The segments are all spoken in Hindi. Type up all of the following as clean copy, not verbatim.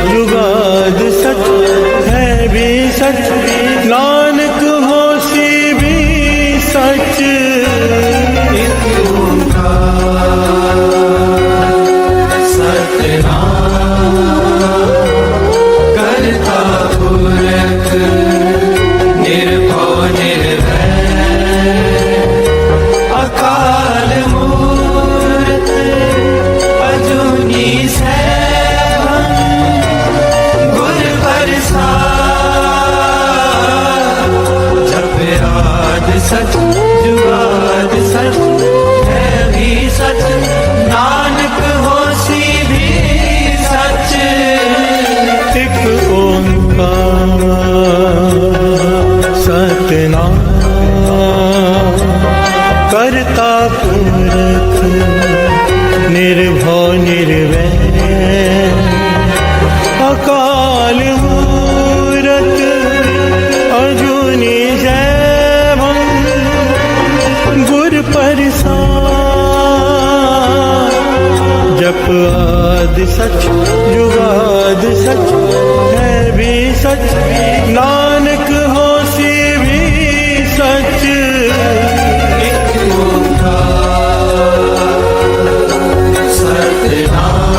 जुगाद सच है भी सच, नानक होसी भी सच। एक ओंकार सतनाम करता पुरख निर्भव निर्वैर अकाल मूर्त अजूनी सैभं गुर प्रसाद। जप आद सच जुगाद सच है भी सच, नानक होसी भी सच। एक ओंकार सतनाम करता पुरख निर्भव निर्वैर अकाल मूरत अजूनी सैभं गुर प्रसाद। जप आद सच जुगाद सच है भी सच, नानक होसी भी सच। एक ओंकार सतनाम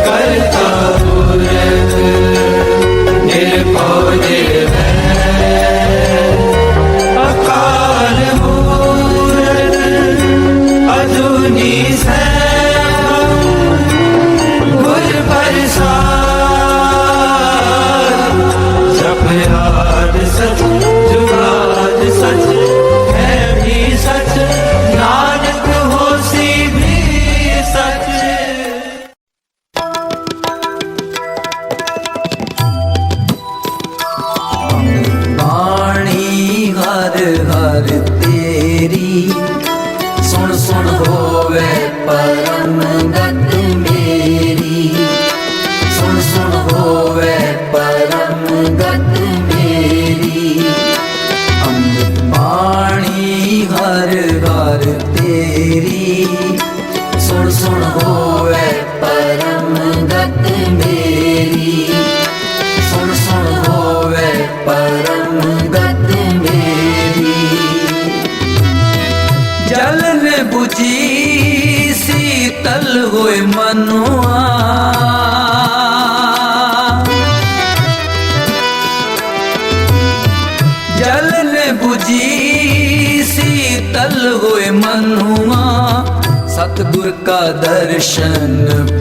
करता पुरख निर्भव निर्वैर अकाल मूरत अजूनी सैभं गुर प्रसाद। जप आद सच जुगाद सच है भी सच, नानक होसी भी सच। बाणी हर हर तेरी सुन सुन होवे परम गत मेरी, सुन सुन होवे परम गत मेरी। अमृत बाणी हर हर तेरी सुन सुन होवे परम गत मेरी, सुन सुन होवे परम गत मेरी। जल ने बुझी शीतल होए मनुआ, जल ने बुझी शीतल होए मनुआ। सतगुर का दर्शन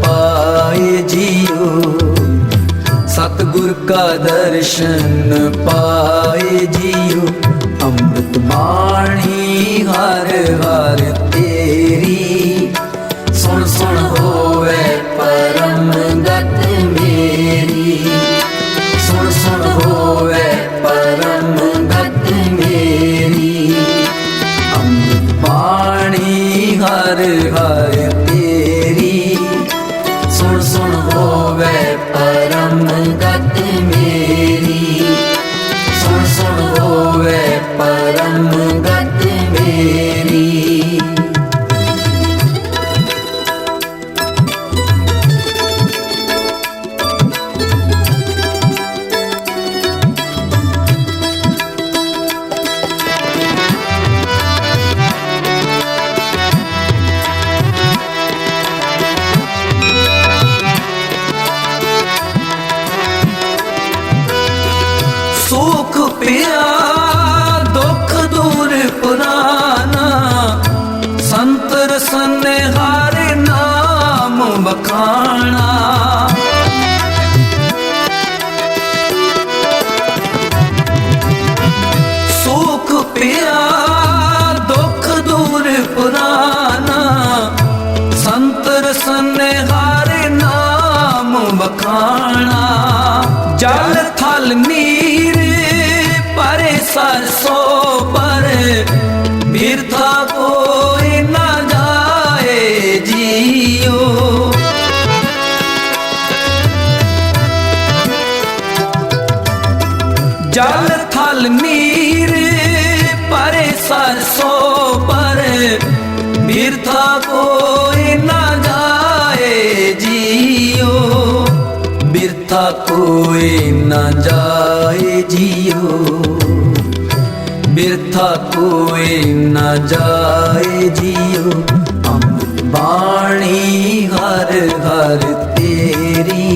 पाए जियो, सतगुर का दर्शन पाए जियो। अमृत बाणी हर हर तेरी सुन सुन होवे परम गत मेरी, सुन सुन होवे परम गत मेरी। अमृत बाणी हर हर तेरी सुन सुन होवे परम गत मेरी, सुन सुन होवे परम गत मेरी। सुख पिया दुख दूर पुराना, संत रसन हार नाम बखाना। सुख पिया दुख दूर पुराना, संत रसन हार नाम बखाना। जल थल नीर परे सरसों पर बिरथा कोई न जाए जियो। जल थल नीर परे सरसों पर बिरथा कोई न जाए जियो। बिरथा कोई न जाए जियो, बिरथा कोई न जाए जियो। अमृत बाणी हर हर तेरी,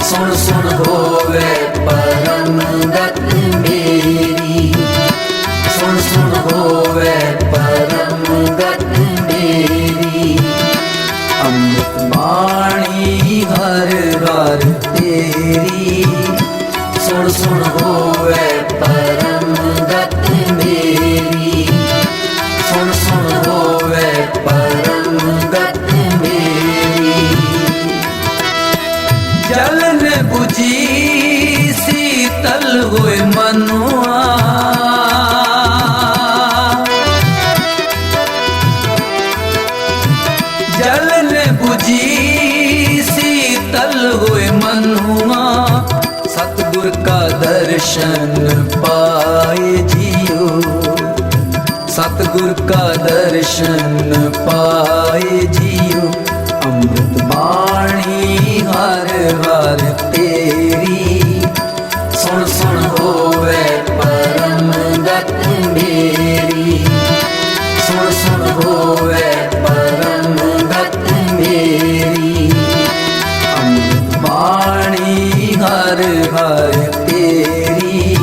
सुन सुन होवे परम गत मेरी, सुन सुन होवे परम गत मेरी। अमृत बाणी हर हर तेरी, सुन सुन होवे परम गत मेरी, सुन सुन होवे परम गत मेरी। जलन बुझी शीतल होए मनुआ, जलन बुझी शीतल होए मनुआ। सतगुर का दर्शन पाए जियो, सतगुर का दर्शन पाए जियो। अमृत बाणी हर हर तेरी, सुन सुन होवे परम गत मेरी, सुन सुन होवे परम गत मेरी। अमृत बाणी हर हर तेरी,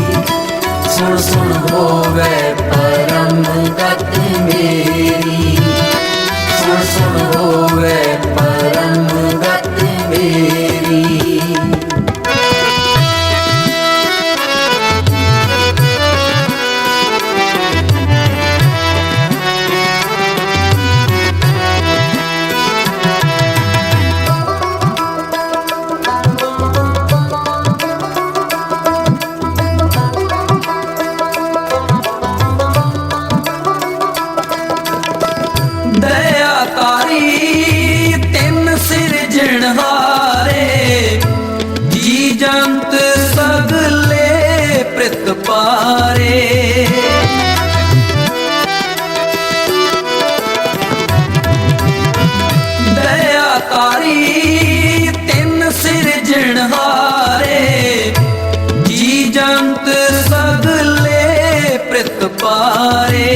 सुन सुन होवे परम गत मेरी, सुन सुन होवे परम गत मेरी। दया तारी तिन सिरजनहारे, जी जंत सगले प्रित पारे। दया तारी तिन सिरजनहारे, जी जंत सगले प्रित पारे।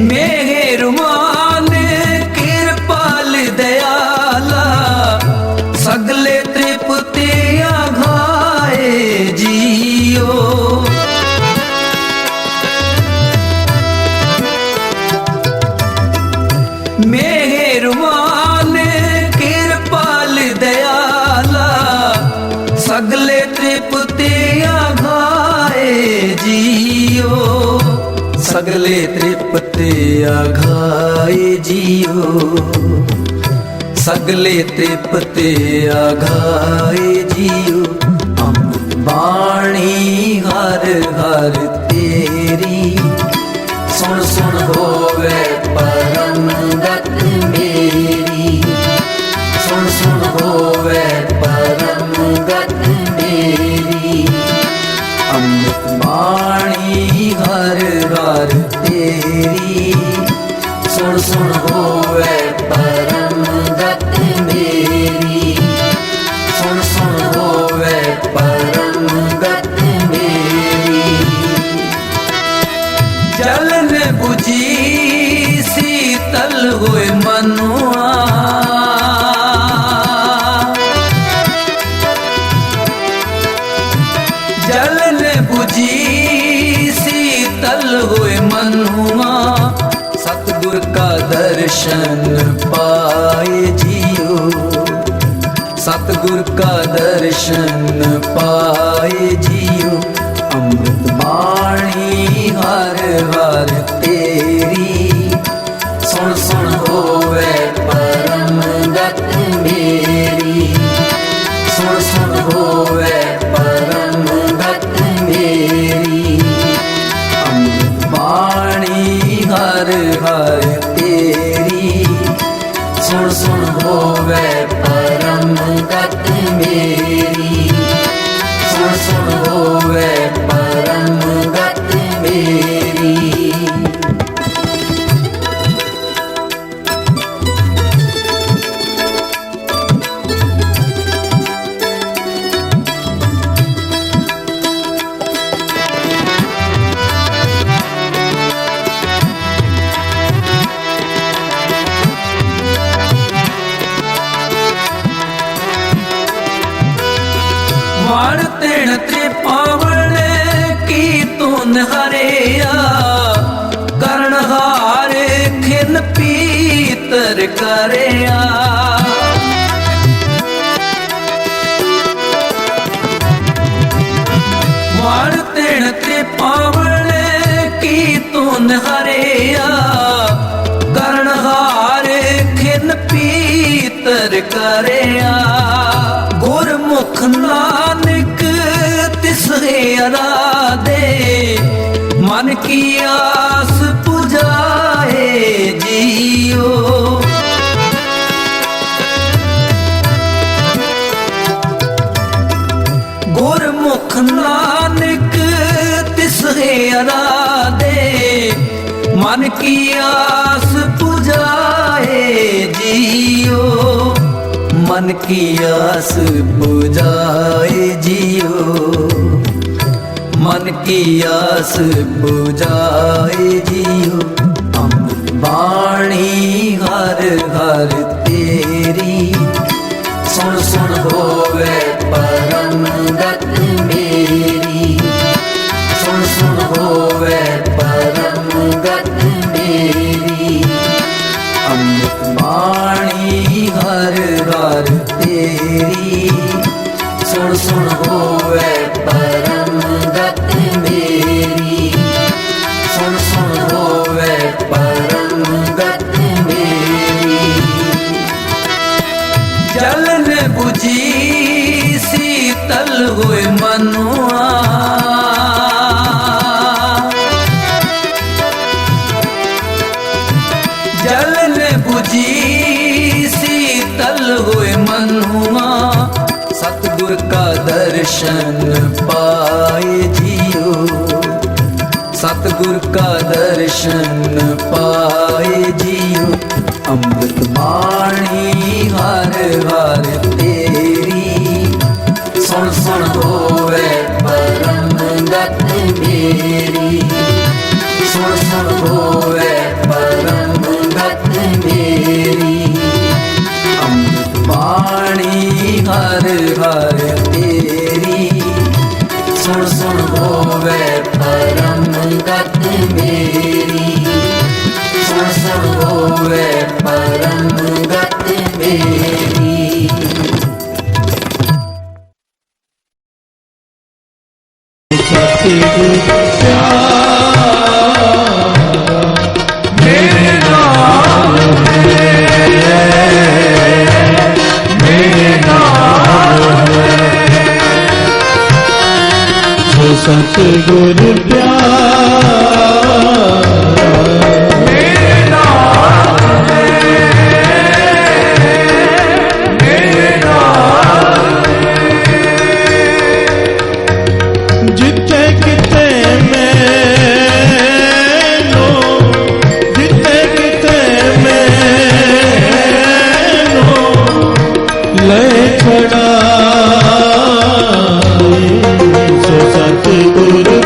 मेहरमान कृपाल दयाला, सगले तृप्ति आघाए जियो। मेहरमान कृपाल दयाला, सगले तृप्ति आघाए जियो। सगले तृप्ति आघाए जियो, सगले तृप्ति आघाए जियो। अमृत बाणी हर हर तेरी, सुन सुन होवे परम गत मेरी, सुन सुन होवे परम गत मेरी। अमृत बाणी हर हर तेरी, सुन सुन होवे परम गत मेरी, सुन सुन होवे परम गत मेरी। जलन बुझी शीतल होए मनुआ, जलन बुझी शीतल होए मनुआ। सतगुर का दर्शन पाए जियो, सतगुर का दर्शन पाए जियो। अमृत बाणी हर हर तेरी, सुन सुन होवे परम गत मेरी, सुन सुन होवे परम गत मेरी। अमृत बाणी हर हर तेरी, सुन सुन होवे परम गत मेरी, सुन सुन होवे परम गत मेरी। तेण त्रिपावण की तून हरिया करण हार खिन पीतर करया वाण तेण त्रिपावण की तून हरिया करण हार खिन पीतर करया गुरमुख नानक तिसरे अराधे मन की आस पुजाए जियो गुरमुख नानक तिसरे अराधे मन की आस पुजाए जियो मन की आस पुजाए जियो मन की आस बुझाए जियो अमृत वाणी हर हर तेरी सुन सुन होवे परम गत मेरी सुन सुन होवे परम गत मेरी अमृत वाणी हर हर तेरी सुन सुन होवे परम गत मेरी सुन सुन होवे परम गत मेरी जलन बुझी शीतल हुए मनुआ जलन बुझी शीतल हुए मनुआ सतगुर का दर्शन पाए जियो सतगुर का दर्शन पाए जियो अमृत वाणी हर हर तेरी सुन सुन होवे परम गत मेरी सुन सुन होवे परम गत मेरी अमृत वाणी हर हर तेरी सुन सुन होवे परम गत मेरी सुन सुन होवे परम गत मेरी सतगुरु जिथे किथे मैनो जिथे किथे मैनो ले छड़ा सतगुरु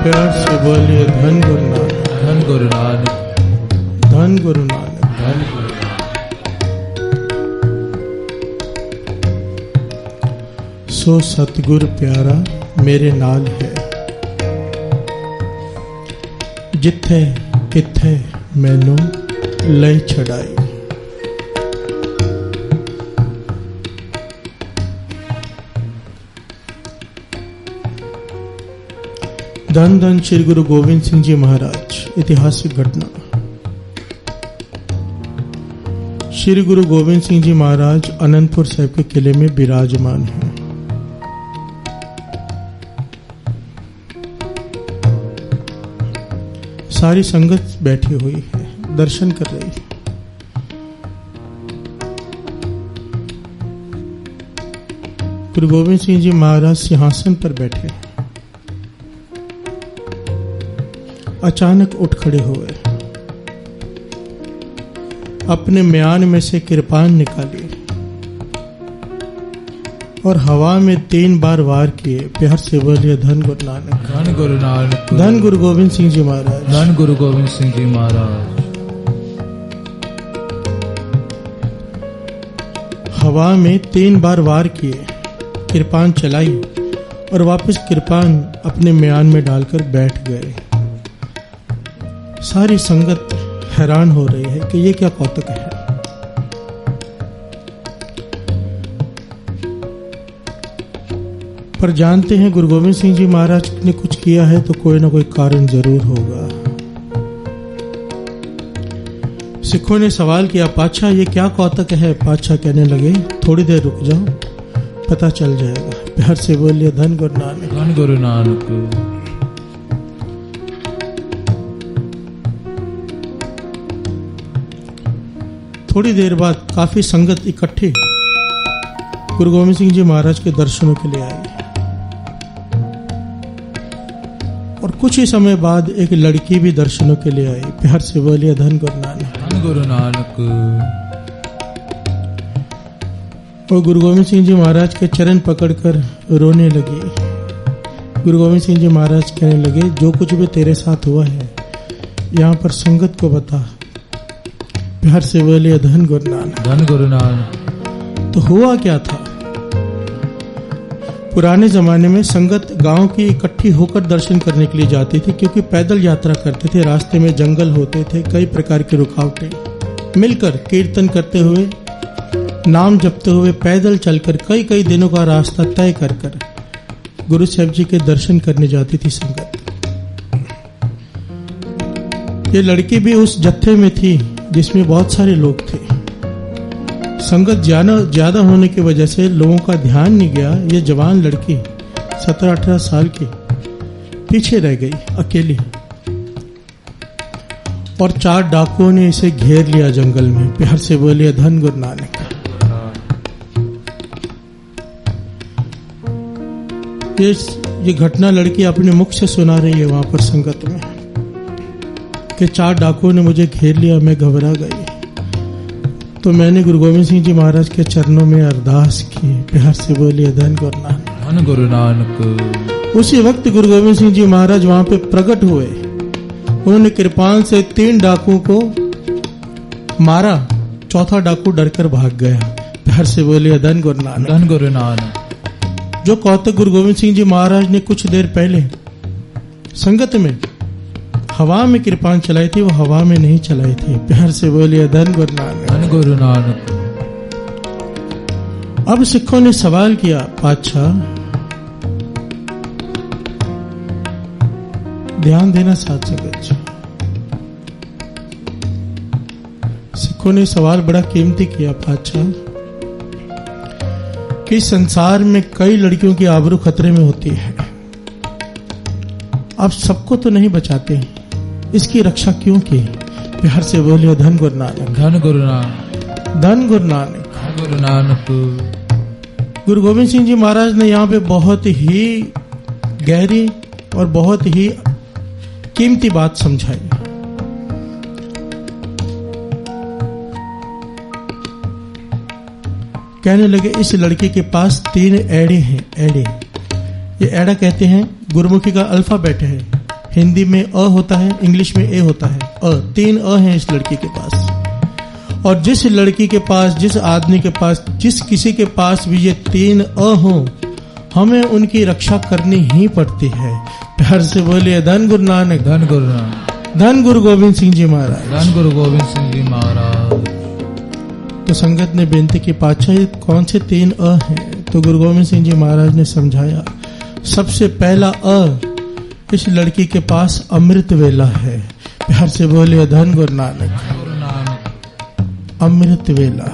प्यार से बोलिए धन गुरु नानक, धन गुरु नानक, धन गुरु नानक, धन गुरु सो सतगुर प्यारा मेरे नाल है, जिथे किथे मैनू ले छड़ाई। धन धन श्री गुरु गोविंद सिंह जी महाराज। ऐतिहासिक घटना। श्री गुरु गोविंद सिंह जी महाराज अनंतपुर साहिब के किले में विराजमान हैं। सारी संगत बैठी हुई है, दर्शन कर रही है। गुरु गोविंद सिंह जी महाराज सिंहासन पर बैठे, अचानक उठ खड़े हुए, अपने म्यान में से कृपान निकाली और हवा में 3 बार वार किए। प्यार से बोलिए धन गुरु नानक। धन गुरु नानक। धन गुरु गोविंद सिंह जी महाराज। धन गुरु गोविंद सिंह जी महाराज। हवा में 3 बार वार किए, कृपान चलाई और वापस कृपान अपने म्यान में डालकर बैठ गए। सारी संगत हैरान हो रही है कि ये क्या कौतक है। पर जानते हैं गुरु गोविंद सिंह जी महाराज ने कुछ किया है तो कोई ना कोई कारण जरूर होगा। सिखों ने सवाल किया, पातशाह ये क्या कौतक है? पातशाह कहने लगे, थोड़ी देर रुक जाओ, पता चल जाएगा। प्यार से बोलिए धन गुरु नानक। धन गुरु नानक। थोड़ी देर बाद काफी संगत इकट्ठी गुरु गोविंद सिंह जी महाराज के दर्शनों के लिए आई और कुछ ही समय बाद एक लड़की भी दर्शनों के लिए आई। प्यार से बोलिए धन गुरु नानक। धन गुरु नानक। और गुरु गोविंद सिंह जी महाराज के चरण पकड़कर रोने लगी। गुरु गोविंद सिंह जी महाराज कहने लगे, जो कुछ भी तेरे साथ हुआ है यहाँ पर संगत को बता। प्यार से बोलिए धन गुरु नानक। धन गुरु नानक। तो हुआ क्या था? पुराने जमाने में संगत गांव की इकट्ठी होकर दर्शन करने के लिए जाती थी, क्योंकि पैदल यात्रा करते थे, रास्ते में जंगल होते थे, कई प्रकार की रुकावटें। मिलकर कीर्तन करते हुए, नाम जपते हुए, पैदल चलकर कई कई दिनों का रास्ता तय कर कर गुरु साहिब जी के दर्शन करने जाती थी संगत। ये लड़की भी उस जत्थे में थी जिसमें बहुत सारे लोग थे। संगत ज्यादा होने की वजह से लोगों का ध्यान नहीं गया। ये जवान लड़की 17-18 साल की पीछे रह गई अकेली और 4 डाकुओं ने इसे घेर लिया जंगल में। प्यार से बोलिए धन गुरु नानक। ये घटना लड़की अपने मुख से सुना रही है वहां पर संगत में कि 4 डाकुओं ने मुझे घेर लिया, मैं घबरा गई। तो मैंने गुरु गोविंद सिंह जी महाराज के चरणों में अरदास की। प्यार से बोलिए धन गुरु नानक। धन गुरु नानक। उसी वक्त गुरु गोविंद सिंह जी महाराज वहां पे प्रकट हुए। उन्होंने कृपान से 3 डाकुओं को मारा, 4था डाकू डरकर भाग गया। प्यार से बोलिए धन गुरु नानक। धन गुरु नानक। जो कौतक गुरु गोविंद सिंह जी महाराज ने कुछ देर पहले संगत में हवा में कृपान चलाई थी, वो हवा में नहीं चलाई थी। प्यार से बोलिए धन गुरु नानक। धन गुरु नानक। अब सिखों ने सवाल किया, पातशाह ध्यान देना साथ संगत। सिखों ने सवाल बड़ा कीमती किया, पातशाह कि संसार में कई लड़कियों की आबरू खतरे में होती है, आप सबको तो नहीं बचाते, इसकी रक्षा क्यों की? प्यार से बोलिए धन गुरु नानक। धन गुरु नानक। धन गुरु नानक। धन गुरु नानक। गुरु गोविंद सिंह जी महाराज ने यहाँ पे बहुत ही गहरी और बहुत ही कीमती बात समझाई। कहने लगे, इस लड़की के पास 3 एड़े हैं। एड़े, ये एड़ा कहते हैं, गुरुमुखी का अल्फाबेट है। हिंदी में अ होता है, इंग्लिश में ए होता है। 3 अ हैं इस लड़की के पास। और जिस लड़की के पास, जिस आदमी के पास, जिस किसी के पास भी ये 3 अ हो, हमें उनकी रक्षा करनी ही पड़ती है। प्यार से बोलिए धन गुरु नानक, धन गुरु नानक, धन गुरु गोविंद सिंह जी महाराज। धन गुरु गोविंद सिंह जी महाराज। तो संगत ने बेनती की, पातशाही कौन से 3 अ हैं? तो गुरु गोविंद सिंह जी महाराज ने समझाया, सबसे पहला अ, इस लड़की के पास अमृत वेला है। प्यार से बोलिए धन गुरु नानक, गुरु नानक। अमृत वेला।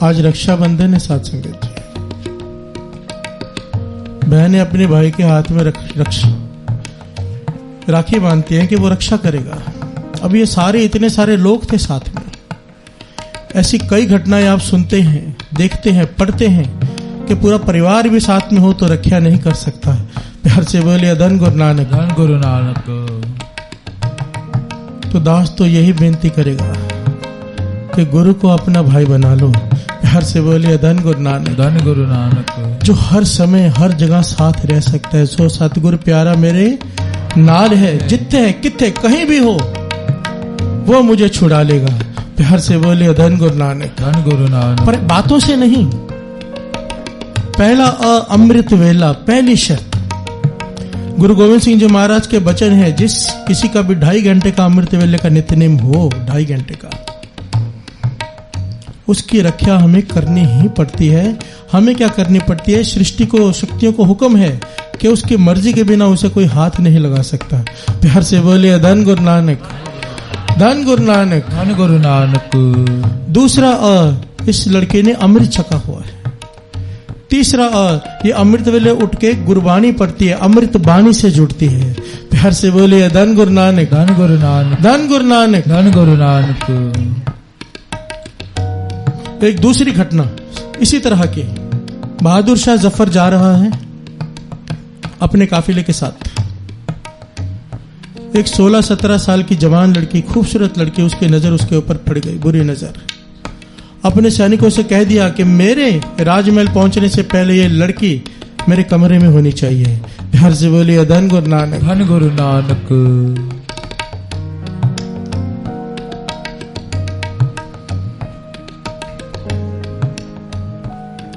आज रक्षाबंधन है साथ संगत जी। बहनें अपने भाई के हाथ में राखी बांधती हैं कि वो रक्षा करेगा। अब ये सारे इतने सारे लोग थे साथ में, ऐसी कई घटनाएं आप सुनते हैं, देखते हैं, पढ़ते हैं कि पूरा परिवार भी साथ में हो तो रक्षा नहीं कर सकता। प्यार से बोलिए धन गुरु नानक, धन गुरु नानक। तो दास तो यही बेनती करेगा कि गुरु को अपना भाई बना लो। प्यार से बोलिए धन गुरु नानक, धन गुरु नानक। जो हर समय हर जगह साथ रह सकता है। सो सतगुरु प्यारा मेरे नाल है, जिथे है किथे कहीं भी हो वो मुझे छुड़ा लेगा। प्यार से बोलिए धन गुरु नानक, धन गुरु नानक। पर बातों से नहीं। पहला अमृत वेला, पहली शर्त गुरु गोविंद सिंह जी महाराज के वचन है, जिस किसी का भी 2.5 घंटे का अमृत वेले का नित्यनेम हो, 2.5 घंटे का, उसकी रक्षा हमें करनी ही पड़ती है। हमें क्या करनी पड़ती है? सृष्टि को, शक्तियों को हुक्म है कि उसकी मर्जी के बिना उसे कोई हाथ नहीं लगा सकता। प्यार से बोलिए धन गुरु नानक, धन गुरु नानक, धन गुरु नानक। दूसरा इस लड़के ने अमृत छका हुआ है। तीसरा ये अमृत वेले उठ के गुरबाणी पढ़ती है, अमृत बाणी से जुड़ती है। प्यार से बोलिए धन गुरु नानक, धन गुरु नानक, धन गुरु नानक, धन गुरु नानक। एक दूसरी घटना इसी तरह की, बहादुर शाह जफर जा रहा है अपने काफिले के साथ। एक 16-17 साल की जवान लड़की, खूबसूरत लड़की, उसकी नजर उसके ऊपर पड़ गई, बुरी नजर। अपने सैनिकों से कह दिया कि मेरे राजमहल पहुंचने से पहले ये लड़की मेरे कमरे में होनी चाहिए। प्यार से बोलिए धन गुरु नानक, धन गुरु नानक।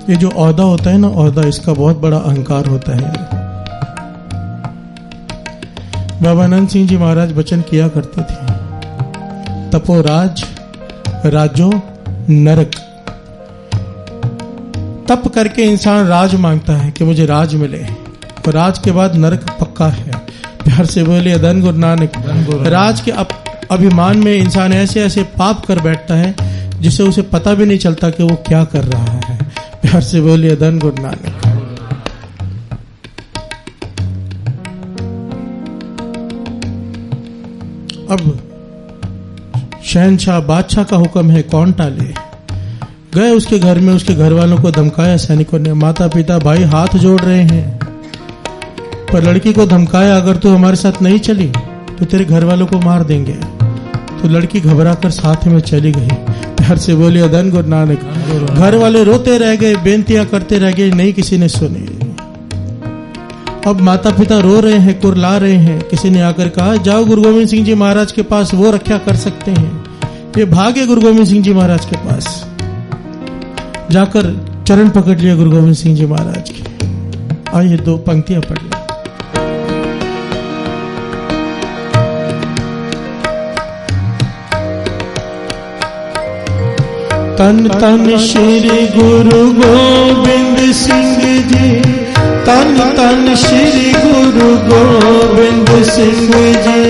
ये जो औहदा होता है ना, औहदा, इसका बहुत बड़ा अहंकार होता है। बाबा आनंद सिंह जी महाराज वचन किया करते थे, तपो राज राजो नरक। तप करके इंसान राज मांगता है कि मुझे राज मिले, और राज के बाद नरक पक्का है। प्यार से बोलिए धन गुरु नानक। राज के अभिमान में इंसान ऐसे ऐसे पाप कर बैठता है जिसे उसे पता भी नहीं चलता कि वो क्या कर रहा है। प्यार से बोलिए धन गुरु नानक। अब शहनशाह बादशाह का हुक्म है, कौन टाले। गए उसके घर में, उसके घर वालों को धमकाया सैनिकों ने। माता पिता भाई हाथ जोड़ रहे हैं, पर लड़की को धमकाया, अगर तू हमारे साथ नहीं चली तो तेरे घर वालों को मार देंगे। तो लड़की घबरा कर साथ में चली गई। प्यार से बोलिए धन गुरु नानक। घर वाले रोते रह गए, बेनतियां करते रह गए, नहीं किसी ने सुनी। अब माता पिता रो रहे हैं, कुरला रहे हैं। किसी ने आकर कहा, जाओ गुरु गोविंद सिंह जी महाराज के पास, वो रक्षा कर सकते हैं। ये भागे गुरु गोविंद सिंह जी महाराज के पास, जाकर चरण पकड़ लिया गुरु गोविंद सिंह जी महाराज के। आइए 2 पंक्तियां पढ़ लें। तन तन श्री गुरु गोविंद सिंह जी, तन तन श्री गुरु गोविंद सिंह जी,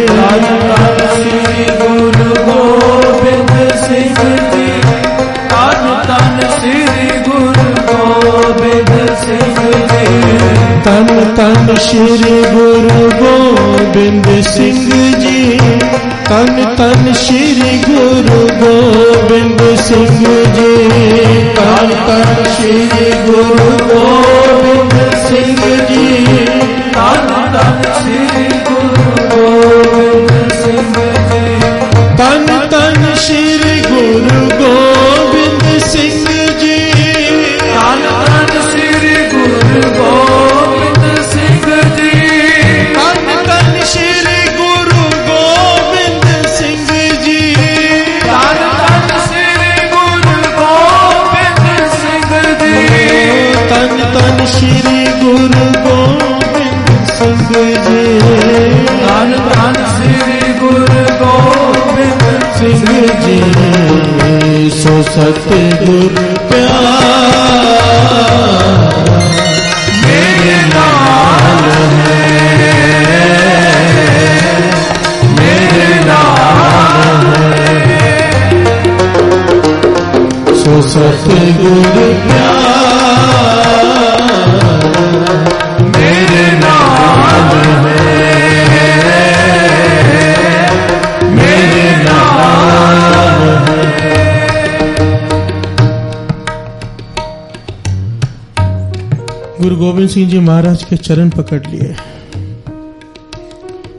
तन तन श्री गुरु गोविंद सिंह जी, तन तन श्री गुरु गोविंद सिंह जी, तन तन श्री गुरु गोविंद सिंह जी, तन तन श्री गुरु गोविंद सिंह जी, तन तन श्री गुरु गोविंद सिंह जी, तन तन श्री गुरु गोविंद सिंह जी, तन तन श्री गुरु गोविंद सिंह जी, तन तन श्री गुरु गोविंद सिंह जी, श्री गुरु गोविंद सिंह जी। धन धन श्री गुरु गोविंद सिंह जी। सो सतगुरु प्यार मेरे नाल है, मेरे नाल है। सो सतगुरु प्यार मेरे नाल है, मेरे नाल है। गुरु गोविंद सिंह जी महाराज के चरण पकड़ लिए।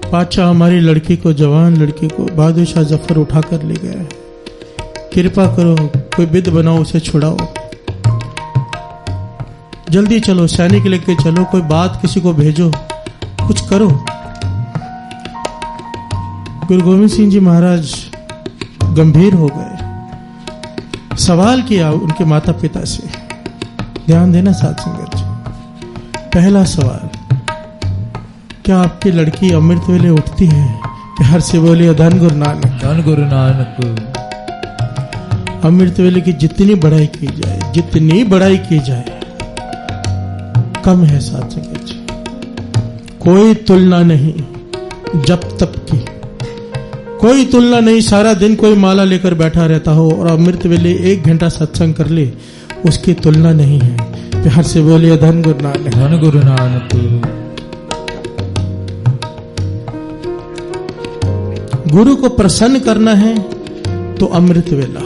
पातशाह हमारी लड़की को, जवान लड़की को बहादुर शाह जफर उठाकर ले गए। कृपा करो, कोई विद बनाओ, उसे छुड़ाओ, जल्दी चलो, सैनिक लेके चलो, कोई बात किसी को भेजो, कुछ करो। गुरु गोविंद सिंह जी महाराज गंभीर हो गए। सवाल किया उनके माता पिता से। ध्यान देना साथ संगत जी। पहला सवाल, क्या आपकी लड़की अमृत वेले उठती है? प्यार से बोलिए धन गुरु नानक। धन गुरु नानक। अमृत वेले की जितनी बड़ाई की जाए, जितनी बड़ाई की जाए कम है साथ संगत जी। कोई तुलना नहीं, जब तप की कोई तुलना नहीं। सारा दिन कोई माला लेकर बैठा रहता हो और अमृत वेले 1 घंटा सत्संग कर ले, उसकी तुलना नहीं है। प्यार से बोलिए धन गुरु नानक। धन गुरु नानक। गुरु को प्रसन्न करना है तो अमृत वेला,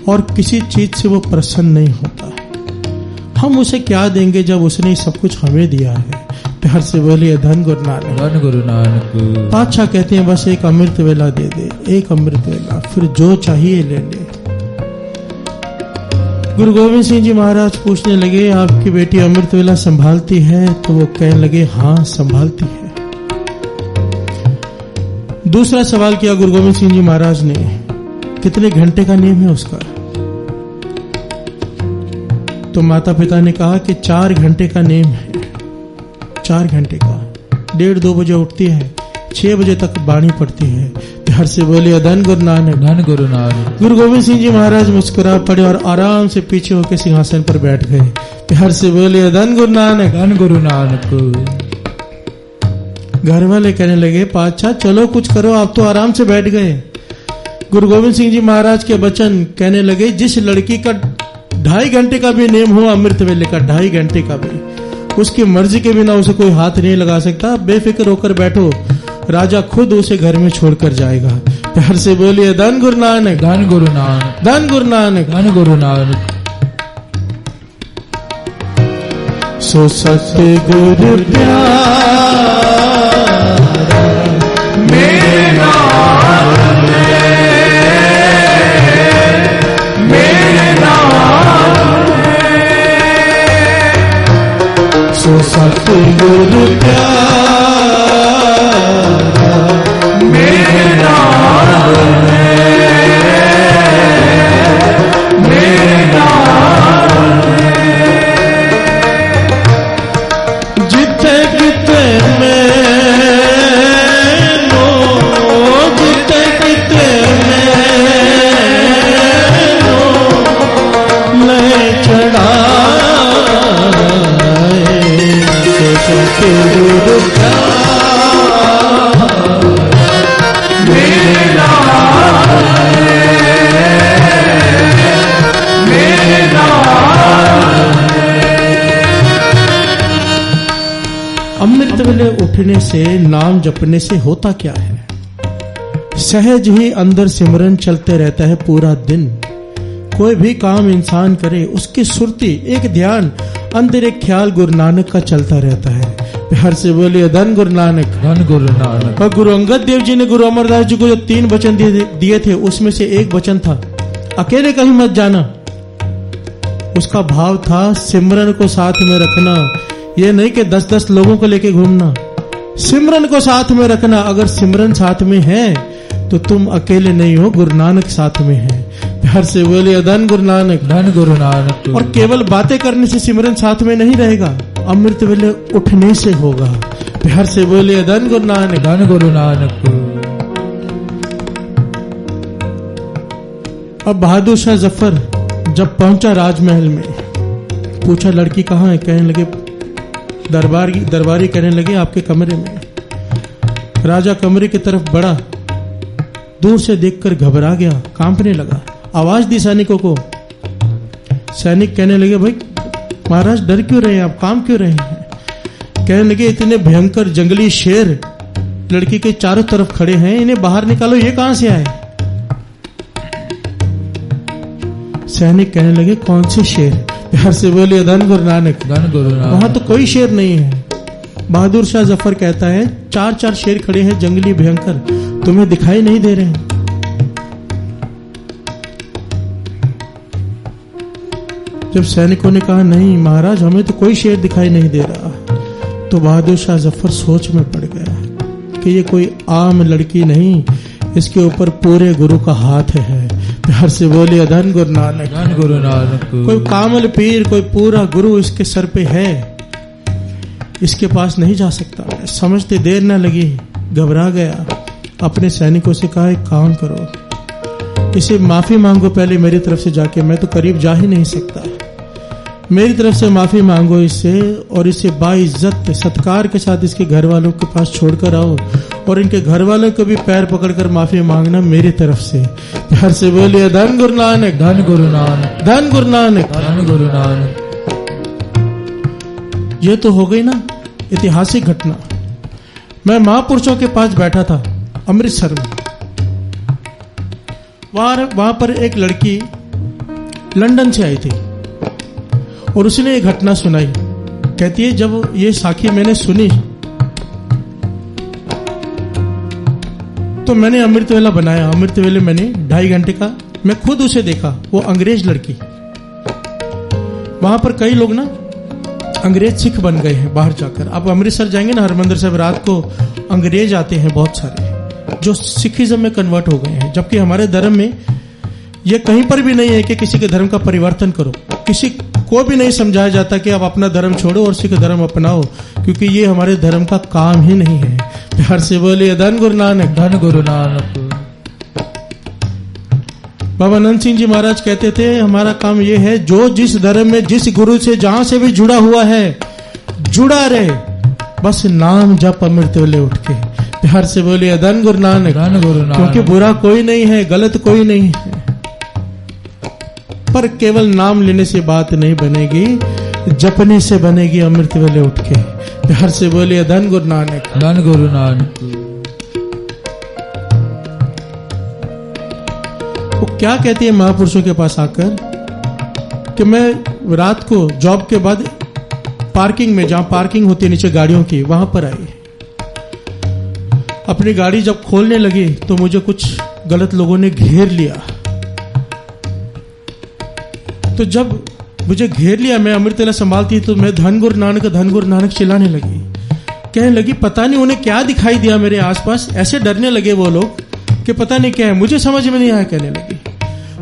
और किसी चीज से वो प्रसन्न नहीं होता। हम उसे क्या देंगे जब उसने सब कुछ हमें दिया है? प्यार से बोलिए धन गुरु नानक। धन गुरु नानक। पातशाह कहते हैं बस एक अमृत वेला दे दे, एक अमृत वेला, फिर जो चाहिए ले ले। गुरु गोविंद सिंह जी महाराज पूछने लगे, आपकी बेटी अमृत वेला संभालती है? तो वो कहने लगे, हाँ संभालती है। दूसरा सवाल किया गुरु गोविंद सिंह जी महाराज ने, कितने घंटे का नियम है उसका? तो माता पिता ने कहा कि 4 घंटे का नियम है। 4 घंटे का। 1:30-2 बजे उठती है, 6 बजे तक बाणी पड़ती है। प्यार से बोलिए धन गुरु नानक। धन गुरु नानक। गुरु गोविंद सिंह जी महाराज मुस्कुरा पड़े और आराम से पीछे होकर सिंहासन पर बैठ गए। प्यार से बोलिए धन गुरु नानक। धन गुरु नानक। घर वाले कहने लगे, पातशाह चलो कुछ करो, आप तो आराम से बैठ गए। गुरु गोविंद सिंह जी महाराज के वचन कहने लगे, जिस लड़की का 2.5 घंटे का भी नियम हो अमृत वेले का, 2.5 घंटे का भी, उसकी मर्जी के बिना उसे कोई हाथ नहीं लगा सकता। बेफिक्र होकर बैठो, राजा खुद उसे घर में छोड़कर जाएगा। प्यार से बोलिए धन गुरु नानक। धन गुरु नानक। धन गुरु नानक। धन गुरु नानक। सो सतगुरु प्यार मेरे नाल है, मेरे नाल है। सो सतगुरु प्यार मेरे नाल है, मेरे नाल है। जिते किते मैनो, जिते किते मैनो ले चढ़ाए। सो सतगुरु प्यार मेरे नाल है, मेरे नाल है। अमृत वेले उठने से, नाम जपने से होता क्या है? सहज ही अंदर सिमरन चलते रहता है पूरा दिन। कोई भी काम इंसान करे, उसकी सुरती, एक ध्यान, अंदर एक ख्याल गुरु नानक का चलता रहता है। प्यार से बोलिए धन गुरु नानक। धन गुरु नानक। और गुरु अंगद देव जी ने गुरु अमरदास जी को जो 3 वचन दिए थे, उसमें से एक वचन था, अकेले कहीं मत जाना। उसका भाव था सिमरन को साथ में रखना। ये नहीं कि 10-10 लोगों को लेके घूमना, सिमरन को साथ में रखना। अगर सिमरन साथ में है तो तुम अकेले नहीं हो, गुरु नानक साथ में है। प्यार से बोलिए धन गुरु नानक। धन गुरु नानक। और केवल बातें करने से सिमरन साथ में नहीं रहेगा, अमृत वेले उठने से होगा। प्यार से बोलिए धन गुरु नानक। धन गुरु नानक। अब बहादुर शाह जफर जब पहुंचा राजमहल में, पूछा लड़की कहाँ है? कहने लगे दरबारी कहने लगे आपके कमरे में। राजा कमरे की तरफ बढ़ा, दूर से देखकर घबरा गया, कांपने लगा, आवाज दी सैनिकों को। सैनिक कहने लगे भाई महाराज डर क्यों रहे हैं आप, काम क्यों रहे हैं? कहने लगे इतने भयंकर जंगली शेर लड़की के चारों तरफ खड़े हैं, इन्हें बाहर निकालो, ये कहां से आए? सैनिक कहने लगे कौन से शेर? प्यार से बोलिए धन गुरु नानक। धन गुरु नानक। वहां तो कोई शेर नहीं है। बहादुर शाह जफर कहता है 4-4 शेर खड़े हैं जंगली भयंकर, तुम्हें दिखाई नहीं दे रहे हैं? जब सैनिकों ने कहा नहीं महाराज हमें तो कोई शेर दिखाई नहीं दे रहा, तो बहादुर शाह जफर सोच में पड़ गया कि ये कोई आम लड़की नहीं, इसके ऊपर पूरे गुरु का हाथ है। प्यार से बोलिए धन गुरु नानक। धन गुरु नानक। कोई कामल पीर, कोई पूरा गुरु इसके सर पे है, इसके पास नहीं जा सकता। समझते देर न लगी, घबरा गया, अपने सैनिकों से कहा एक काम करो, इसे माफी मांगो पहले मेरी तरफ से जाके, मैं तो करीब जा ही नहीं सकता, मेरी तरफ से माफी मांगो इससे, और इसे बाइज्जत सत्कार के साथ इसके घर वालों के पास छोड़कर आओ, और इनके घर वालों को भी पैर पकड़कर माफी मांगना मेरी तरफ से। प्यार से बोलिए धन गुरु नानक। धन गुरु नानक। धन गुरु नानक। धन गुरु नानक। ये तो हो गई ना ऐतिहासिक घटना। मैं महापुरुषों के पास बैठा था अमृतसर में, वहां पर एक लड़की लंदन से आई थी और उसने ये घटना सुनाई। कहती है जब ये साखी मैंने सुनी तो मैंने अमृतवेला बनाया। अमृतवेले मैंने 2.5 घंटे का, मैं खुद उसे देखा, वो अंग्रेज लड़की। वहां पर कई लोग ना अंग्रेज सिख बन गए हैं बाहर जाकर। आप अमृतसर जाएंगे ना हरमंदिर साहब, रात को अंग्रेज आते हैं बहुत सारे जो सिखिज्म में कन्वर्ट हो गए हैं, जबकि हमारे धर्म में यह कहीं पर भी नहीं है कि किसी के धर्म का परिवर्तन करो। किसी को भी नहीं समझाया जाता कि आप अपना धर्म छोड़ो और सिख धर्म अपनाओ, क्योंकि ये हमारे धर्म का काम ही नहीं है। प्यार से बोलिए धन गुरु नानक। धन गुरु नानक। बाबा नंद सिंह जी महाराज कहते थे हमारा काम ये है, जो जिस धर्म में जिस गुरु से जहां से भी जुड़ा हुआ है जुड़ा रहे, बस नाम जप अमृतवेले उठ के। प्यार से बोलिए धन गुरु नानक। धन गुरु नानक। क्योंकि बुरा कोई नहीं है, गलत कोई नहीं है, पर केवल नाम लेने से बात नहीं बनेगी, जपने से बनेगी अमृतवेले उठ के। प्यार से बोलिए धन गुरु नानक। धन गुरु नानक। वो क्या कहती है महापुरुषों के पास आकर कि मैं रात को जॉब के बाद पार्किंग में, जहां पार्किंग होती है नीचे गाड़ियों की, वहां पर आई। अपनी गाड़ी जब खोलने लगी तो मुझे कुछ गलत लोगों ने घेर लिया। तो जब मुझे घेर लिया, मैं अमृतवेला संभालती तो मैं धन गुरु नानक चिल्लाने लगी। कहने लगी पता नहीं उन्हें क्या दिखाई दिया मेरे आसपास, ऐसे डरने लगे वो लोग कि पता नहीं क्या है, मुझे समझ में नहीं आया। कहने लगी,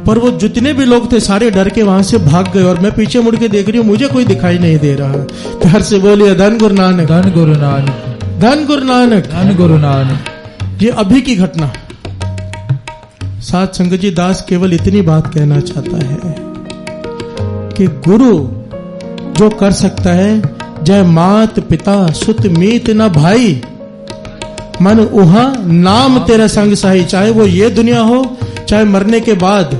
पर वो जितने भी लोग थे सारे डर के वहां से भाग गए और मैं पीछे मुड़ के देख रही हूं, मुझे कोई दिखाई नहीं दे रहा। प्यार से बोलिए धन गुरु नानक। धन गुरु नानक। धन गुरु नानक। धन गुरु नानक। ये अभी की घटना। साथ संगत जी दास केवल इतनी बात कहना चाहता है कि गुरु जो कर सकता है, जय मात पिता सुत मीत न भाई, मन उहा नाम तेरा संग सहाई। चाहे वो ये दुनिया हो, चाहे मरने के बाद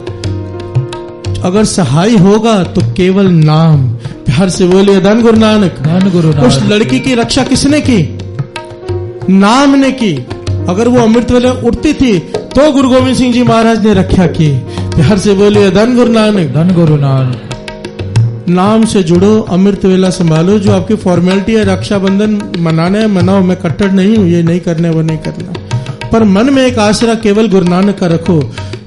अगर सहाय होगा तो केवल नाम। प्यार से बोलिए धन गुरु नानक। धन गुरु नानक। उस लड़की की रक्षा किसने की? नाम ने की। अगर वो अमृतवेले उठती थी तो गुरु गोविंद सिंह जी महाराज ने रक्षा की। प्यार से बोलिए धन गुरु नानक। धन गुरु नानक। नाम से जुड़ो, अमृतवेला संभालो। जो आपकी फॉर्मेलिटी है, रक्षाबंधन मनाना है मनाओ, मैं कट्टर नहीं हूं, ये नहीं करना वो नहीं करना, पर मन में एक आसरा केवल गुरु नानक का रखो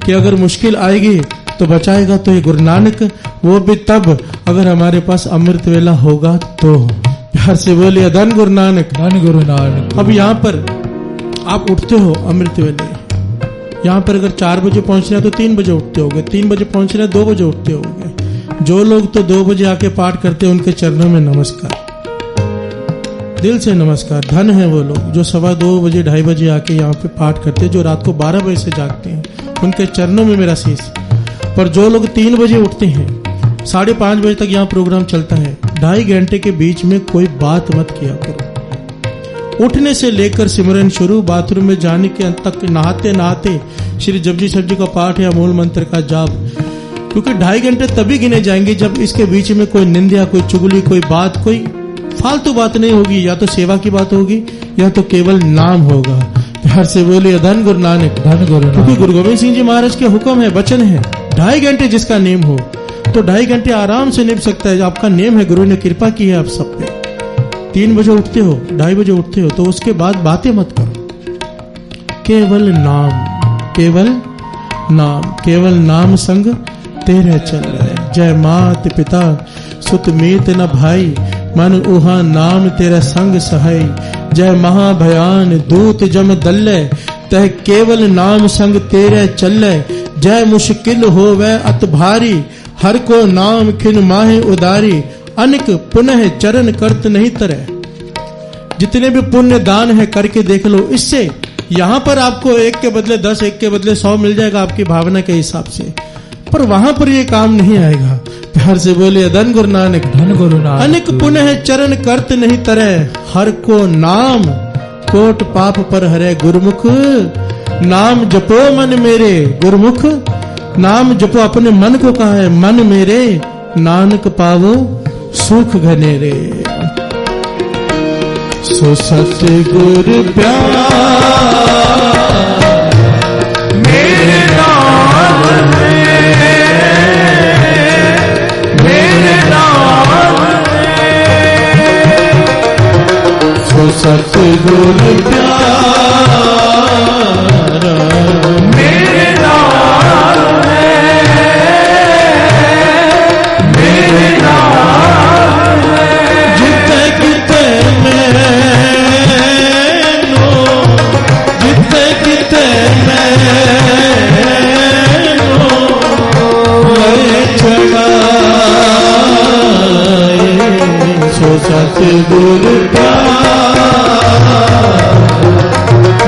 कि अगर मुश्किल आएगी तो बचाएगा तो ये गुरु नानक, वो भी तब अगर हमारे पास अमृतवेला होगा तो। प्यार से बोलिए धन गुरु नानक। धन गुरु नानक। अब यहाँ पर आप उठते हो अमृतवेले, यहाँ पर अगर 4 बजे पहुंचना है तो 3 बजे उठते होगे, 3 बजे पहुंचना है 2 बजे उठते होगे। जो लोग तो 2 बजे आके पाठ करते हैं उनके चरणों में नमस्कार, दिल से नमस्कार। धन है वो लोग जो 2:15 बजे 2:30 बजे आके यहाँ पे पाठ करते हैं, जो रात को 12 बजे से जागते हैं, उनके चरणों में मेरा शीश। पर जो लोग 3 बजे उठते हैं, 5:30 बजे तक यहाँ प्रोग्राम चलता है, 2.5 घंटे के बीच में कोई बात मत किया करो। उठने से लेकर सिमरन शुरू, बाथरूम में जाने के अंत तक, नहाते नहाते श्री जपजी शब्द का पाठ या मूल मंत्र का जाप, क्योंकि 2.5 घंटे तभी गिने जाएंगे जब इसके बीच में कोई निंदा, कोई चुगली, कोई बात, कोई फालतू बात नहीं होगी। या तो सेवा की बात होगी या तो केवल नाम होगा। प्यार से बोलिए धन गुरु नानक, धन गुरु क्योंकि नानक। गुरु गोविंद सिंह जी महाराज के हुक्म है, वचन है। 2.5 घंटे जिसका नेम हो तो 2.5 घंटे आराम से निभ सकता है। आपका नेम है, गुरु ने कृपा की है आप सब पे। 3 बजे उठते हो, 2:30 बजे उठते हो, तो उसके बाद बातें मत करो, केवल नाम, केवल नाम, केवल नाम संग तेरे चल रहे। जय मात पिता सुत मीत न भाई, मन उहा नाम तेरा संग सहाय। जय महाभयान दूत जम दल्ले, तह केवल नाम संग तेरे चले। जय मुश्किल हो वह अत भारी, हर को नाम खिन माहे उदारी। अनिक पुनः चरण करत नहीं तरह। जितने भी पुण्य दान है करके देख लो, इससे यहाँ पर आपको 1 के बदले 10, 1 के बदले 100 मिल जाएगा आपकी भावना के हिसाब से, पर वहां पर ये काम नहीं आएगा। प्यार से बोलिए धन गुरु नानक, धन गुरु नानक। अनिक पुनः चरण करत नहीं तरह, हर को नाम कोट पाप पर हरे। गुरुमुख नाम जपो मन मेरे, गुरुमुख नाम जपो, अपने मन को कहा है, मन मेरे नानक पावो सुख घनेरे। सो सतगुर प्यार मेरे नाम है, मेरे नाम है। सो सतगुर प्यार मेरे नाम है, मेरे नाम है। जिते किते मैनो, जिते किते मैनो लय चढ़ाए। सो सतगुर प्यार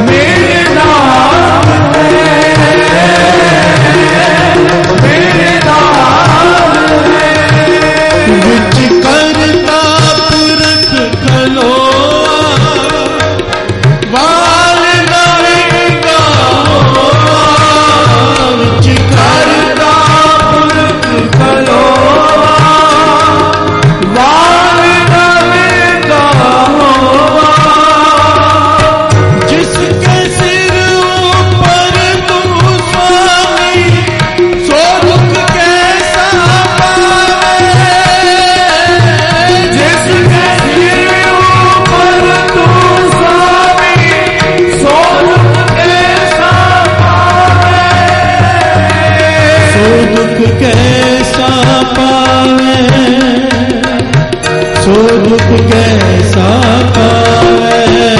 मेरे नाम है, मेरे नाम है। विच करता पुरख खलो, वाल नहीं गाओ। विच करता पुरख खलो, वाल नहीं गाओ। जिसके सिर ऊपर तू स्वामी, सो दुख कैसा पावे। जिसके सिर ऊपर तू स्वामी, सो दुख कैसा पावे। सो दुख कैसा पावे, सो दुख कैसा पावे।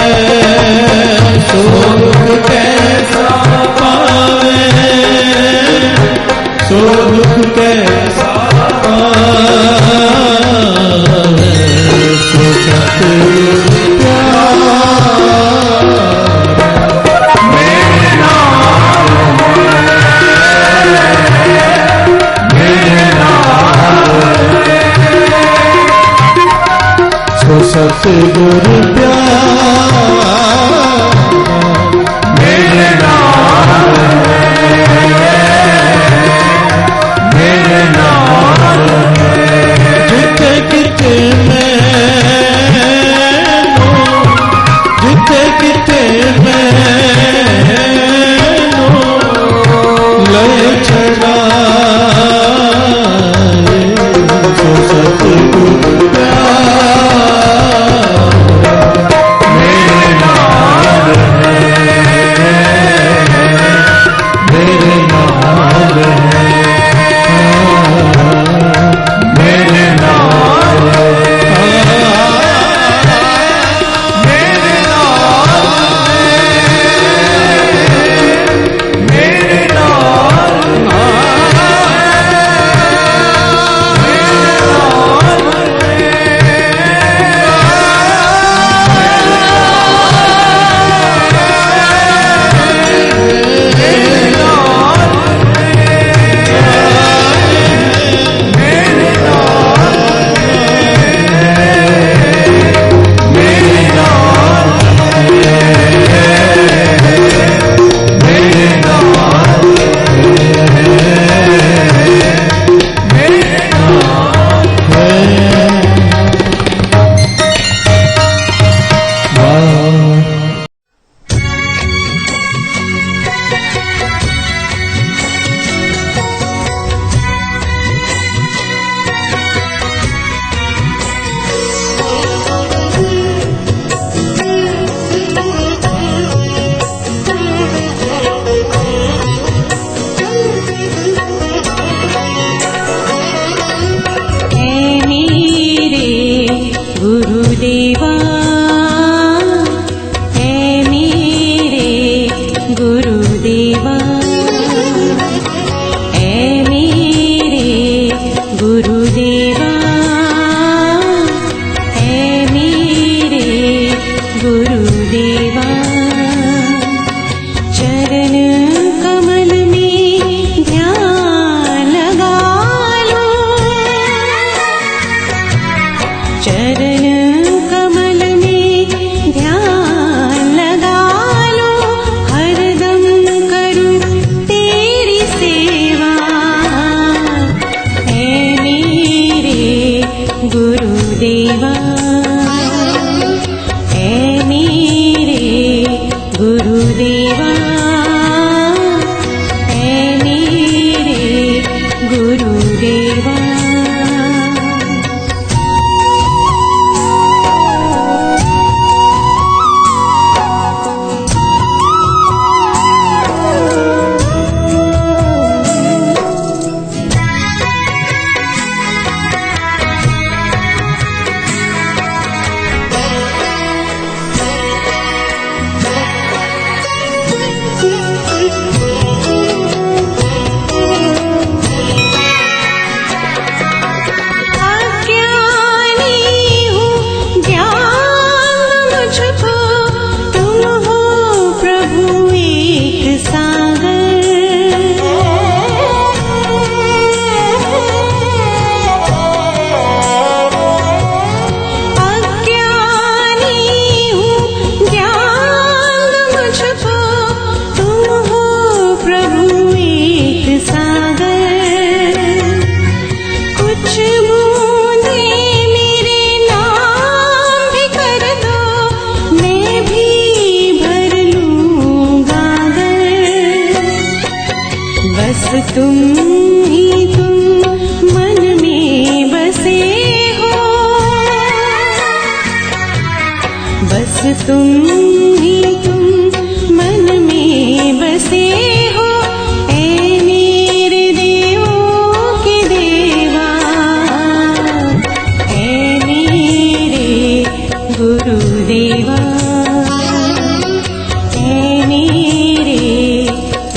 सो दुख कैसा पावे, सो दुख कैसा पावे। सो सतगुर प्यार मेरे नाम मेरे नाम सो सतगुर प्यार मेरे नाम मेरे नाम जिते किते मैनो, जिते किते मैनो लय चढ़ाए। सो सतगुर प्यार बस तुम ही तुम मन में बसे हो, बस तुम ही तुम मन में बसे हो। ऐ मेरे देवों के देवा, ऐ मेरे गुरुदेवा, ऐ मेरे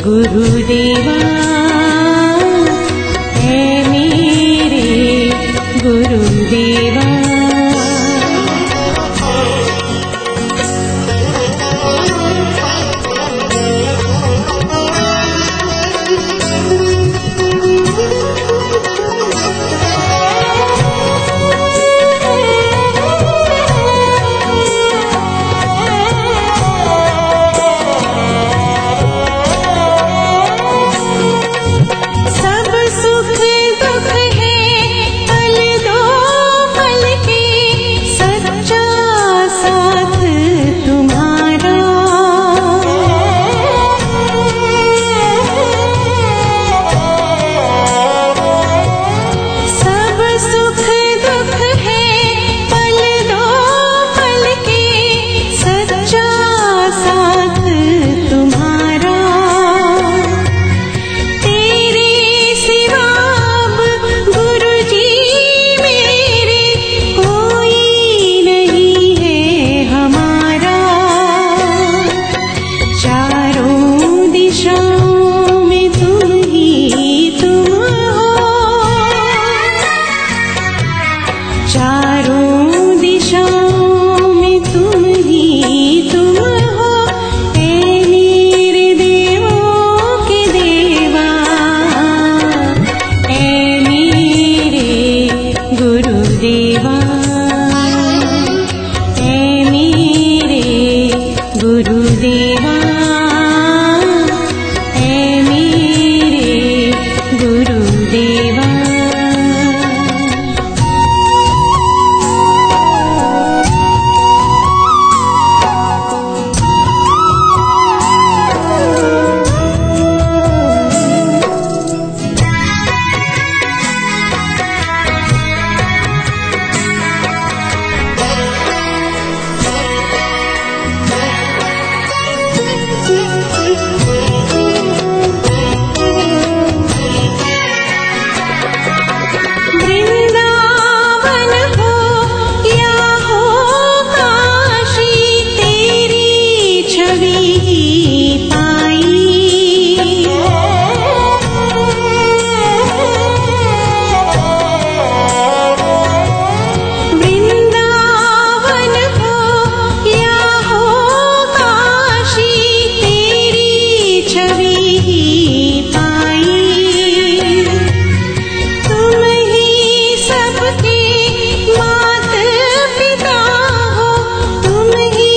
गुरुदेवा, ऐ मेरे गुरुदेवा। सब सुख दुख है पल दो पल के, सच्चा साथ तुम्हारा। सब सुख दुख है पल दो पल के, सच्चा साथ तुम्हारा। तेरे सिवा अब गुरुजी मेरे कोई नहीं है हमारा। चारों दिशाओं में तुम ही तुम हो, चारों दिशाओं में तुम ही तुम हो। ऐ मेरे देवों के देवा, ऐ मेरे गुरुदेवा, ऐ मेरे गुरुदेवा, ऐ मेरे गुरुदेवा। वृंदावन हो या हो काशी, तेरी छवि ही पाई। वृंदावन हो या हो काशी, तेरी छवि ही पाई। तुम ही सबके मात पिता हो, तुम ही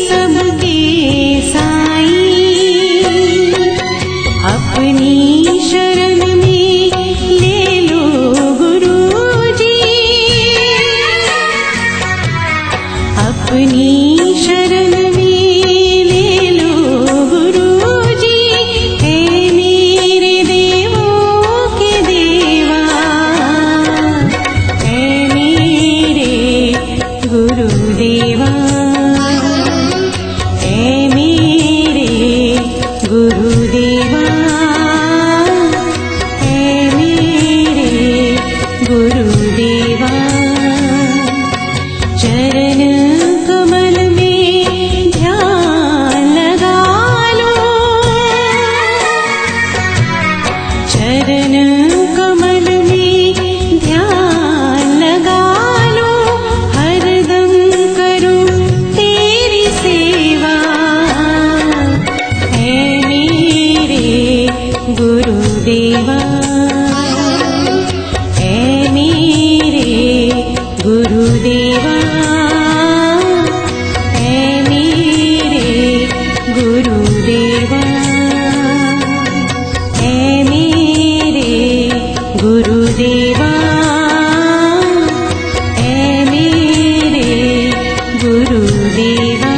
सबके साईं। अपनी शरण में ले लो गुरुजी, अपनी शरण में ले लो गुरुजी। ऐ मेरे देवों के देवा, ऐ मेरे गुरुदेवा, ऐ मेरे गुरुदेवा, ऐ मेरे गुरुदेवा। चरण कमल में ध्यान लगा लो, चरण कमल में ध्यान लगा लो। हरदम करो तेरी सेवा, ऐ मेरे गुरुदेवा, ऐ मेरे गुरुदेवा, ऐ मेरे गुरुदेवा, ऐ मेरे गुरुदेवा, ऐ मेरे गुरुदेवा।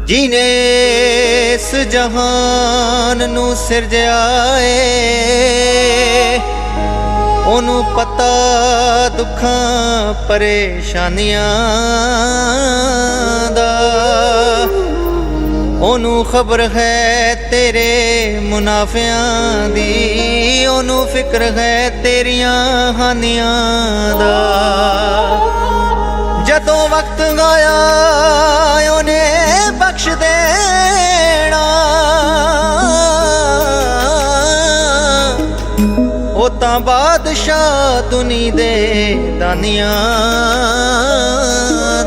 ਜਿਹਨੇ ਇਸ ਜਹਾਨ ਨੂੰ ਸਿਰਜਿਆ ਏ ਉਹਨੂੰ ਪਤਾ ਦੁੱਖਾਂ ਪਰੇਸ਼ਾਨੀਆਂ ਦਾ, ਉਹਨੂੰ ਖਬਰ ਹੈ ਤੇਰੇ ਮੁਨਾਫਿਆਂ ਦੀ, ਉਹਨੂੰ ਫਿਕਰ ਹੈ ਤੇਰੀਆਂ ਹਾਨੀਆਂ ਦਾ। ਜਦੋਂ ਵਕਤ ਆਇਆ ਉਹਨੇ ਬਖਸ਼ ਦੇਣਾ, ਉਹ ਤਾਂ ਬਾਦਸ਼ਾਹ ਦੁਨੀ ਦੇ ਦਾਨੀਆਂ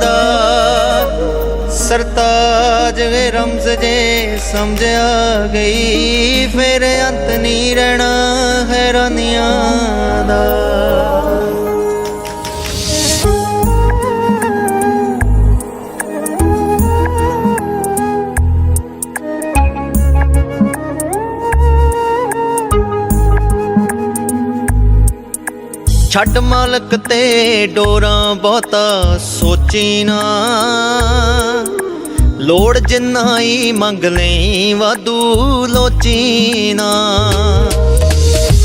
ਦਾ। ਸਰਤਾਜ ਵੇ ਰਮਜ਼ ਜੇ ਸਮਝ ਆ ਗਈ, ਫਿਰ ਅੰਤ ਨਹੀਂ ਰਹਿਣਾ ਹੈਰਾਨੀਆਂ ਦਾ। ਛੱਡ ਮਾਲਕ ਤੇ ਡੋਰਾਂ ਬਹੁਤਾ ਸੋਚੀ ਨਾ, ਲੋੜ ਜਿੰਨਾ ਹੀ ਮੰਗ ਲਈ ਵਾਧੂ ਲੋਚੀ ਨਾ।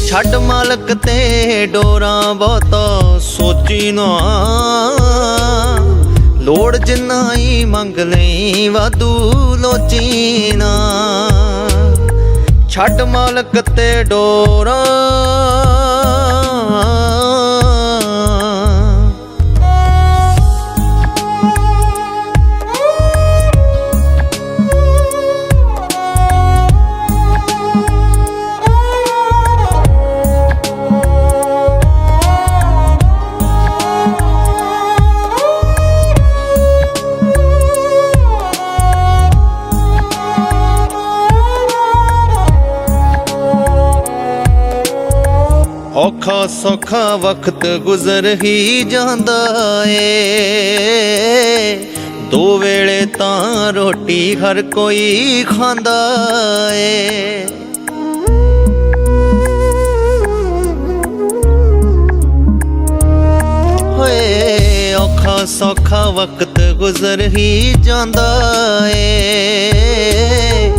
ਛੱਡ ਮਾਲਕ ਤੇ ਡੋਰਾਂ ਬਹੁਤਾ ਸੋਚੀ ਨਾ, ਲੋੜ ਜਿੰਨਾ ਹੀ ਮੰਗ ਲਈ ਵਾਧੂ ਲੋਚੀ ਨਾ। ਛੱਡ ਮਾਲਕ ਤੇ ਡੋਰਾਂ ਔਖਾ ਸੌਖਾ ਵਕਤ ਗੁਜ਼ਰ ਹੀ ਜਾਂਦਾ ਏ, ਦੋ ਵੇਲੇ ਤਾਂ ਰੋਟੀ ਹਰ ਕੋਈ ਖਾਂਦਾ ਏ। ਹੋਏ ਔਖਾ ਸੌਖਾ ਵਕਤ ਗੁਜ਼ਰ ਹੀ ਜਾਂਦਾ ਏ,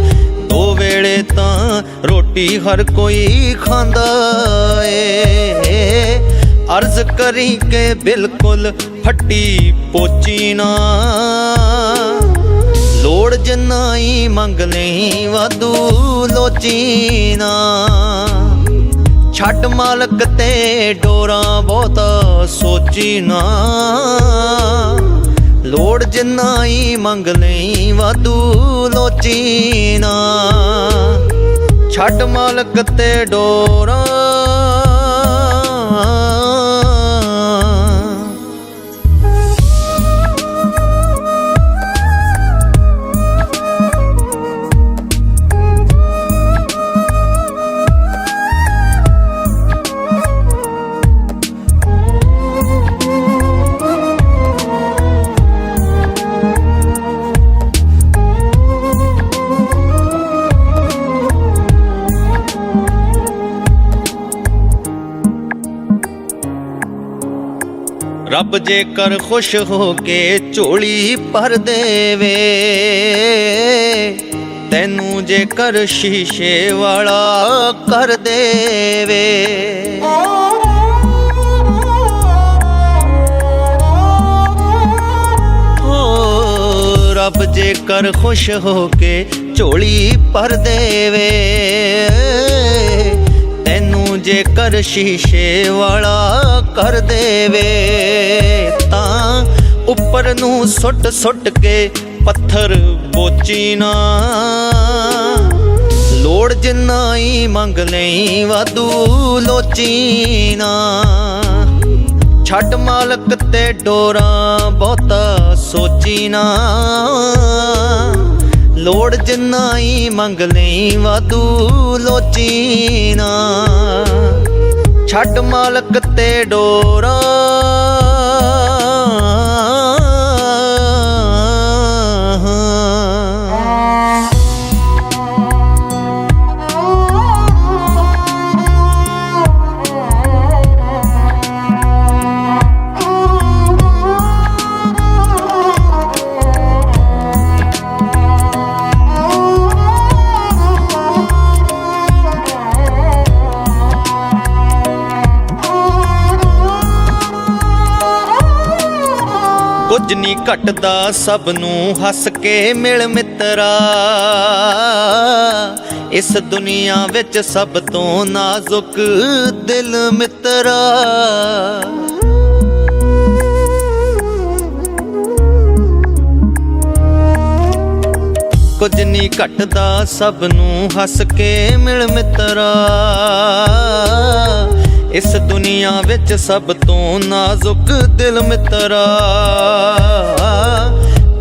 ਦੋ ਵੇਲੇ ਤਾਂ ਰੋਟੀ ਹਰ ਕੋਈ ਖਾਂਦਾ ਏ। ਅਰਜ਼ ਕਰੀ ਕਿ ਬਿਲਕੁਲ ਫੱਟੀ ਪੋਚੀ ਨਾ, ਲੋੜ ਜਿੰਨਾ ਹੀ ਮੰਗ ਲਈ ਵਾਧੂ ਲੋਚੀ ਨਾ। ਛੱਡ ਮਾਲਕ ਤੇ ਡੋਰਾਂ ਬਹੁਤਾ ਸੋਚੀ ਨਾ, ਲੋੜ ਜਿੰਨਾ ਹੀ ਮੰਗ ਲਈ ਵਾਧੂ ਲੋਚੀ ਨਾ। ਛੱਡ ਮਾਲਕ ਤੇ ਡੋਰਾਂ ਰੱਬ ਜੇਕਰ ਖੁਸ਼ ਹੋ ਕੇ ਝੋਲੀ ਭਰ ਦੇਵੇ, ਤੈਨੂੰ ਜੇਕਰ ਸ਼ੀਸ਼ੇ ਵਾਲਾ ਕਰ ਦੇਵੇ। ਹੋ ਰੱਬ ਜੇਕਰ ਖੁਸ਼ ਹੋ ਕੇ ਝੋਲੀ ਭਰ ਦੇਵੇ, ਤੈਨੂੰ ਜੇਕਰ ਸ਼ੀਸ਼ੇ ਵਾਲਾ ਕਰ ਦੇਵੇ, ਤਾਂ ਉੱਪਰ ਨੂੰ ਸੁੱਟ ਸੁੱਟ ਕੇ ਪੱਥਰ ਬੋਚੀ ਨਾ। ਲੋੜ ਜਿੰਨਾ ਹੀ ਮੰਗ ਲਈ ਵਾਧੂ ਲੋਚੀ ਨਾ। ਛੱਡ ਮਾਲਕ ਤੇ ਡੋਰਾਂ ਬਹੁਤਾ ਸੋਚੀ ਨਾ, ਲੋੜ ਜਿੰਨਾ ਹੀ ਮੰਗ ਲਈ ਵਾਧੂ ਲੋਚੀ ਨਾ। ਛੱਡ ਮਾਲਕ ਤੇ ਡੋਰਾਂ ਕੁਝ ਨਹੀਂ ਘਟਦਾ ਸਭ ਨੂੰ ਹੱਸ ਕੇ ਮਿਲ ਮਿੱਤਰਾ ਇਸ ਦੁਨੀਆ ਵਿੱਚ ਸਭ ਤੋਂ ਨਾਜ਼ੁਕ ਦਿਲ ਮਿੱਤਰਾ ਕੁਝ ਨਹੀਂ ਘਟਦਾ ਸਭ ਨੂੰ ਹੱਸ ਕੇ ਮਿਲ ਮਿੱਤਰਾ ਇਸ ਦੁਨੀਆ ਵਿੱਚ ਸਭ ਤੋਂ ਨਾਜ਼ੁਕ ਦਿਲ ਮਿੱਤਰਾ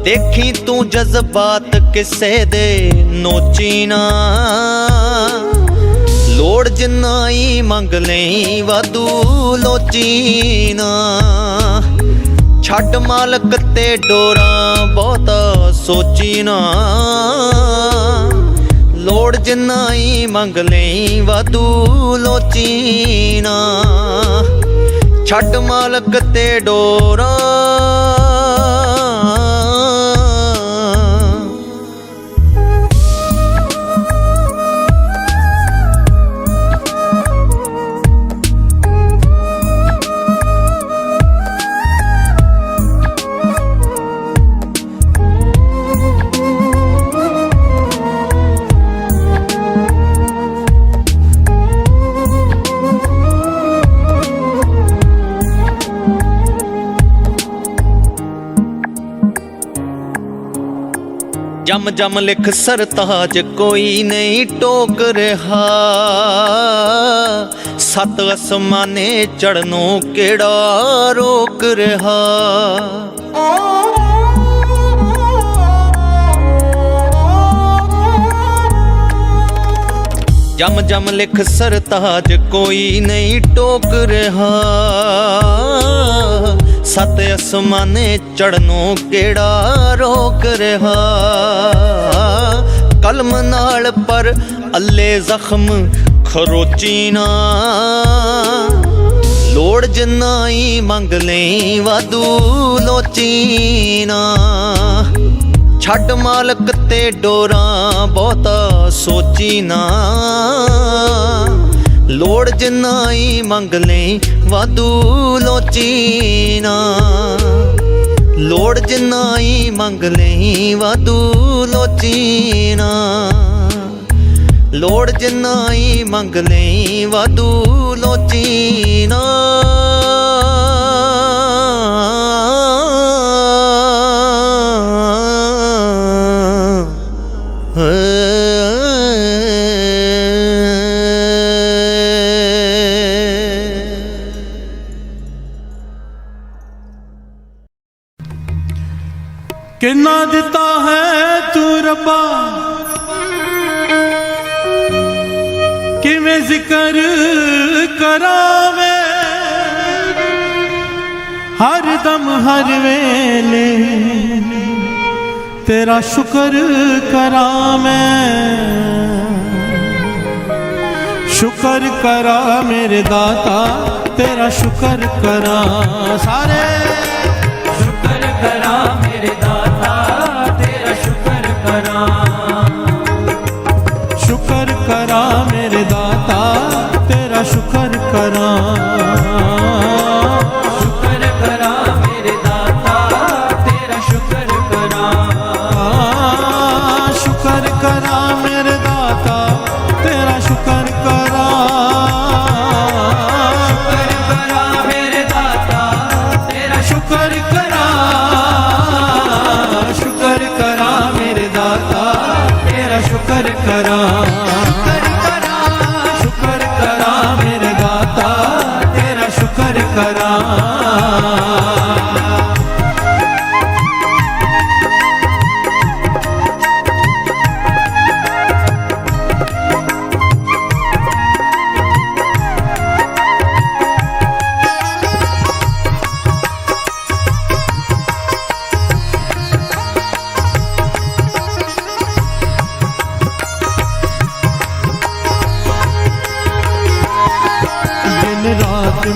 ਦੇਖੀ ਤੂੰ ਜਜ਼ਬਾਤ ਕਿਸੇ ਦੇ ਨੋਚੀ ਨਾ ਲੋੜ ਜਿੰਨਾ ਹੀ ਮੰਗ ਲਈ ਵਾਧੂ ਲੋਚੀ ਨਾ ਛੱਡ ਮਾਲਕ ਤੇ ਡੋਰਾਂ ਬਹੁਤਾ ਸੋਚੀ ਨਾ ਲੋੜ ਜਿੰਨਾ ਹੀ ਮੰਗ ਲਈ ਵਾਧੂ ਲੋਚੀ ਨਾ ਛੱਡ ਮਾਲਕ ਤੇ ਡੋਰਾਂ ਜਮ ਜਮ ਲਿਖ ਸਰਤਾਜ ਕੋਈ ਨਹੀਂ ਟੋਕ ਰਿਹਾ ਸੱਤ ਅਸਮਾਨੇ ਚੜਨੋਂ ਕਿਹੜਾ ਰੋਕ ਰਿਹਾ ਜਮ ਜਮ ਲਿਖ ਸਰਤਾਜ ਕੋਈ ਨਹੀਂ ਟੋਕ ਰਿਹਾ ਸੱਤ ਅਸਮਾਨੇ ਚੜਨੋਂ ਕਿਹੜਾ ਰੋਕ ਰਿਹਾ ਕਲਮ ਨਾਲ ਪਰ ਅੱਲੇ ਜ਼ਖਮ ਖਰੋਚੀ ਨਾ ਲੋੜ ਜਿੰਨਾ ਹੀ ਮੰਗ ਲਈ ਵਾਧੂ ਲੋਚੀ ਨਾ ਛੱਡ ਮਾਲਕ ਤੇ ਡੋਰਾਂ ਬਹੁਤਾ ਸੋਚੀ ਨਾ ਲੋੜ ਜਿੰਨਾ ਹੀ ਮੰਗ ਲਈ ਵਾਧੂ ਲੋਚੀ ਨਾ ਲੋੜ ਜਿੰਨਾ ਹੀ ਮੰਗ ਲਈ ਵਾਧੂ ਲੋਚੀ ਨਾ ਲੋੜ ਜਿੰਨਾ ਹੀ ਮੰਗ ਲਈ ਵਾਧੂ ਲੋਚੀ ਨਾ किन्ना दिता है तू रब्बा किवें जिक्र करावे हर दम हर वेले तेरा शुक्र करा मैं शुक्र करा मेरे दाता तेरा शुक्र करा सारे शुक्र करा मेरे दाता तेरा शुक्र करा शुक्र करा मेरे दाता तेरा शुक्र करा शुक्र करा मेरे दाता तेरा शुक्र करा शुक्र करा मेरे दाता तेरा शुक्र करा शुक्र करा मेरे दाता तेरा शुक्र करा शुक्र करा मेरे दाता तेरा शुक्र करा शुक्र करा मेरे दाता तेरा शुक्र करा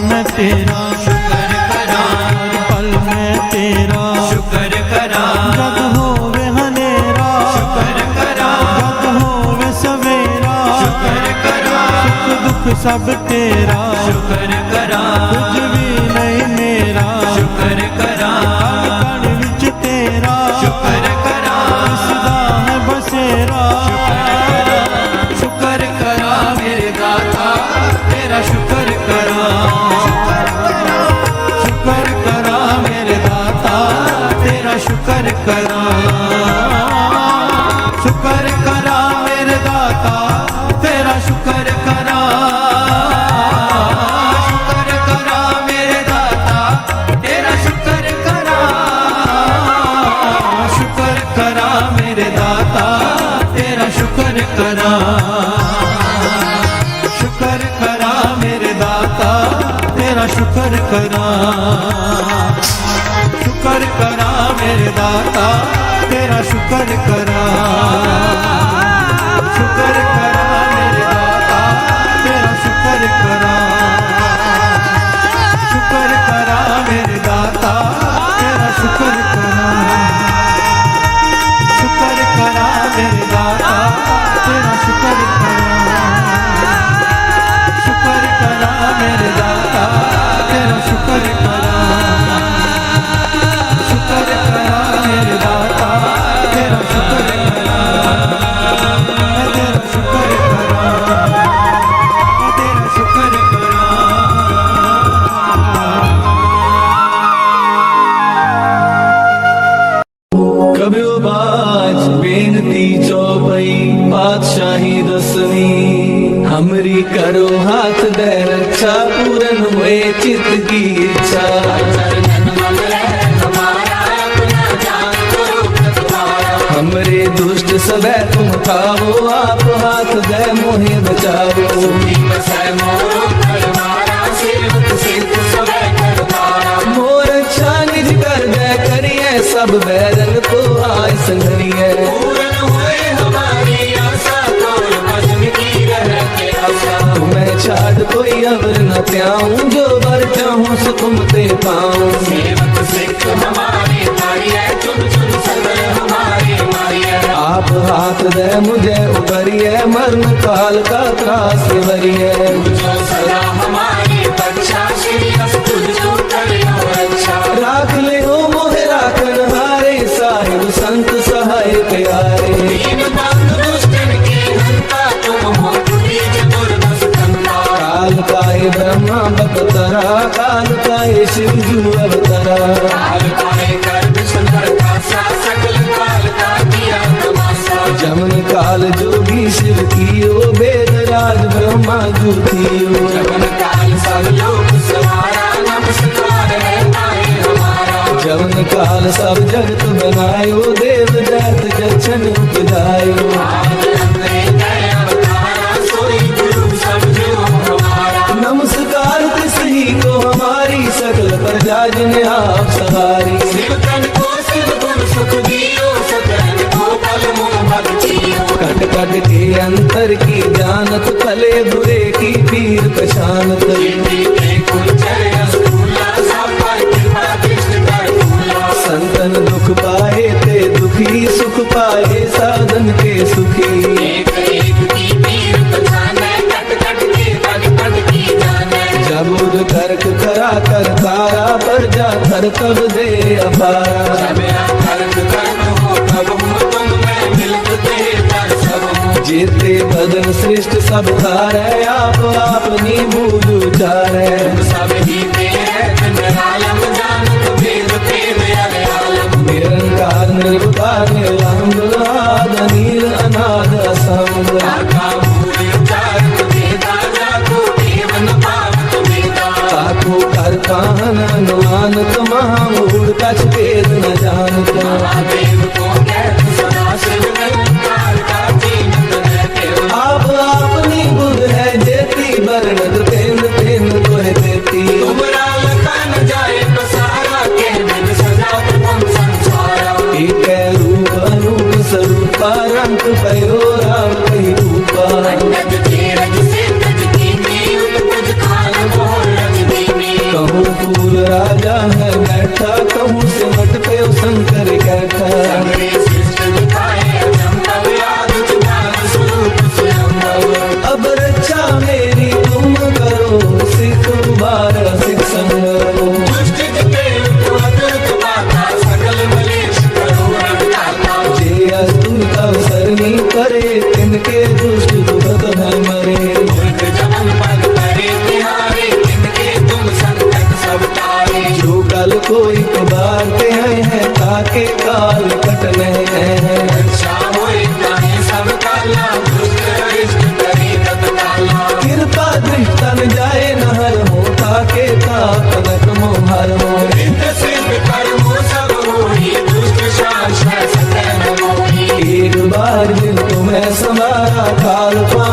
मैं तेरा शुक्र करा हर पल में तेरा शुक्र करा जग होवे हनेरा शुक्र करा जग होवे सवेरा शुक्र करा सुख दुख सब तेरा शुक्र करा कुछ भी नहीं मेरा शुक्र करा कण कण शुक्र करा मेरे दाता तेरा शुक्र करा, शुक्र करा मेरे दाता तेरा शुक्र करा, शुक्र करा मेरे दाता तेरा शुक्र करा, शुक्र करा मेरे दाता तेरा शुक्र करा, शुक्र करा मेरे दाता तेरा शुक्र करा, शुक्र करा मेरे दाता तेरा शुक्र करा, शुक्र करा मेरे दाता तेरा शुक्र करा, मैं तेरा शुक्र करा, मैं तेरा शुक्र करा। कब्यो बाज बेनती चौपई पातशाही दसवीं, हमरी करो हाथ दे रक्षा पूरन हुए चित की इच्छा। हमरे दुष्ट सबे तुम खाओ आप हाथ दे मोहे बचाओ। मोर अच्छा निज कर दे करिए सब बैरन को आय संगरिए। तुम्हें छाड़ कोई अवर न त्याऊं जो बर चाहूं सो तुम ते पाऊं। आप हाथ दे मुझे उबरिए मरण काल का त्रास वरिए। राख ले हो मोहे राखन हारे साहिब संत सहाय प्यारे। काल काहे ब्रह्मा बकतरा काल काहे शिव जू अवतरा। जमन काल जोगी शिव कियो वेद राज ब्रह्मा जू थियो। जमन काल सब जगत बनायो देव जात जक्षण उपजायो। नमस्कार तिसही को हमारी सकल प्रजा जिन्हें आप सवारी। कट कट के अंतर की जानत भले बुरे की पीर पशानत। संतन दुख पाए ते दुखी सुख पाए साधन के सुखी। जबुद कर्क करा कर तारा पर जा थर तब दे अपारा। जेते बदन श्रेष्ठ सब धारे आप अपनी भूल उचारे। निरंकार निर्विकार निरांग नील अनाद असंग। ताको कर काहन अनुमानत महामूढ़ कछ भेद न जानत। आप अपनी बुध है जेती बरनत तेंद तेंद तोहे देती। एक रूप अनूप स्वरूपा रंग भयो राम कही रूपा। कहूँ फूल राजा है बैठा कहूँ सिमट पे शंकर कैठा। अब रक्षा मेरी तुम करो सिख बार सिख संग। जे अस्तुत अवसरनी करे तिनके दुष्ट दुखत है मरे। जो कल कोई बारते हैं ताके काल कटने हैं। कृपा दृष्टन जाए नहर हो ताके ताक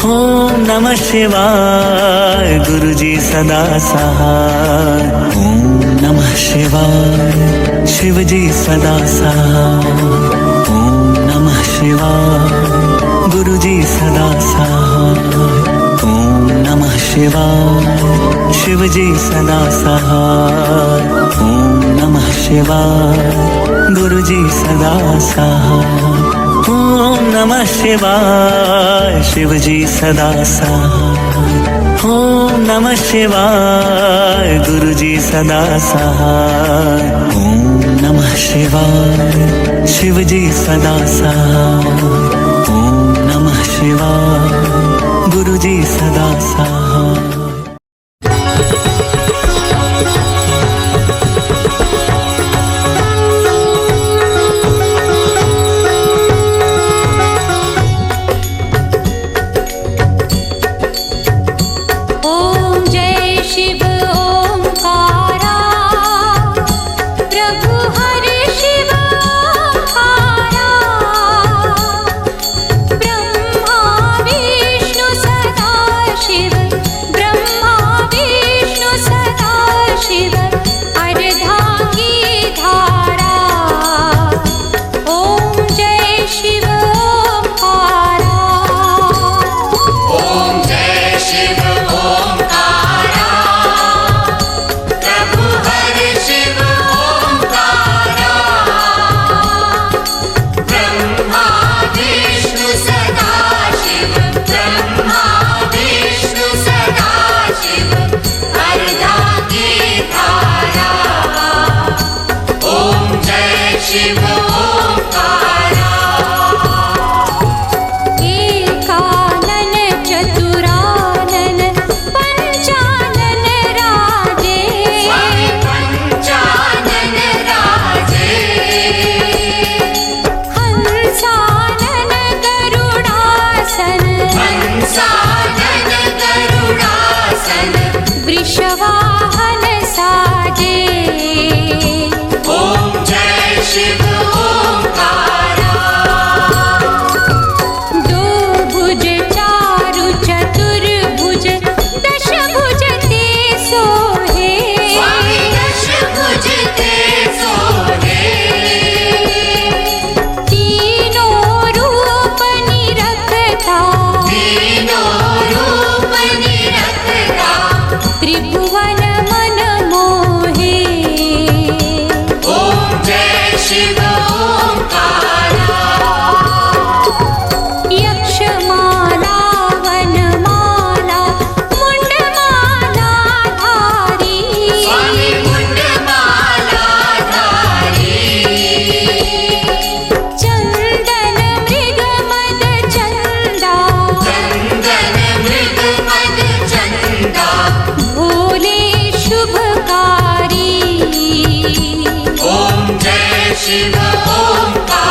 ओम नमः शिवाय गुरु जी सदा सहाय। ओम नमः शिवाय शिव जी सदा सहाय। ओम नमः शिवाय गुरु जी सदा सहाय। ओम नमः शिवाय शिव जी सदा सहाय। ओम नमः शिवाय गुरु जी सदा सहाय। ओम नमः शिवाय शिव जी सदा सहाय। ओम नमः शिवाय गुरु जी सदा सहाय। ओम नमः शिवाय शिव जी सदा सहाय। ओम नमः शिवाय गुरु जी सदा सहाय। ओम जय शिव ओंकारा प्रभु हरि शिव ओंकारा ब्रह्मा विष्णु सदा शिव ब्रह्मा विष्णु सदा शिव अर्धांगी धारा। ओम जय शिव ओंकारा। ओम जय शिव ओंकारा प्रभु हरि शिव ओंकारा ब्रह्मा विष्णु सदा शिव ब्रह्मा विष्णु सदा शिव अर्धांगी धारा। ओम जय शिव ओंकारा। एकानन चतुरानन पंचानन राजे पंचानन राजे हंसानन गरुडासन हंसानन गरुडासन वृषवाहन साजे। ओम जय शिव ओंकारा। दो भुज चारु चतुर्भुज दश भुज ते सोहे दश भुज ते सोहे। तीनों रूप निरखता तीनों रूप निरखता त्रिभुवन मन मोहे। ओम जय शिव ओंकारा। यक्षमाला वनमाला मुंडमाला धारी स्वामी मुंडमाला धारी। चंदन मृग मद चंदा चंदन मृग मद चंदा भोले शुभकारी। ओम जय शिव ओंकारा।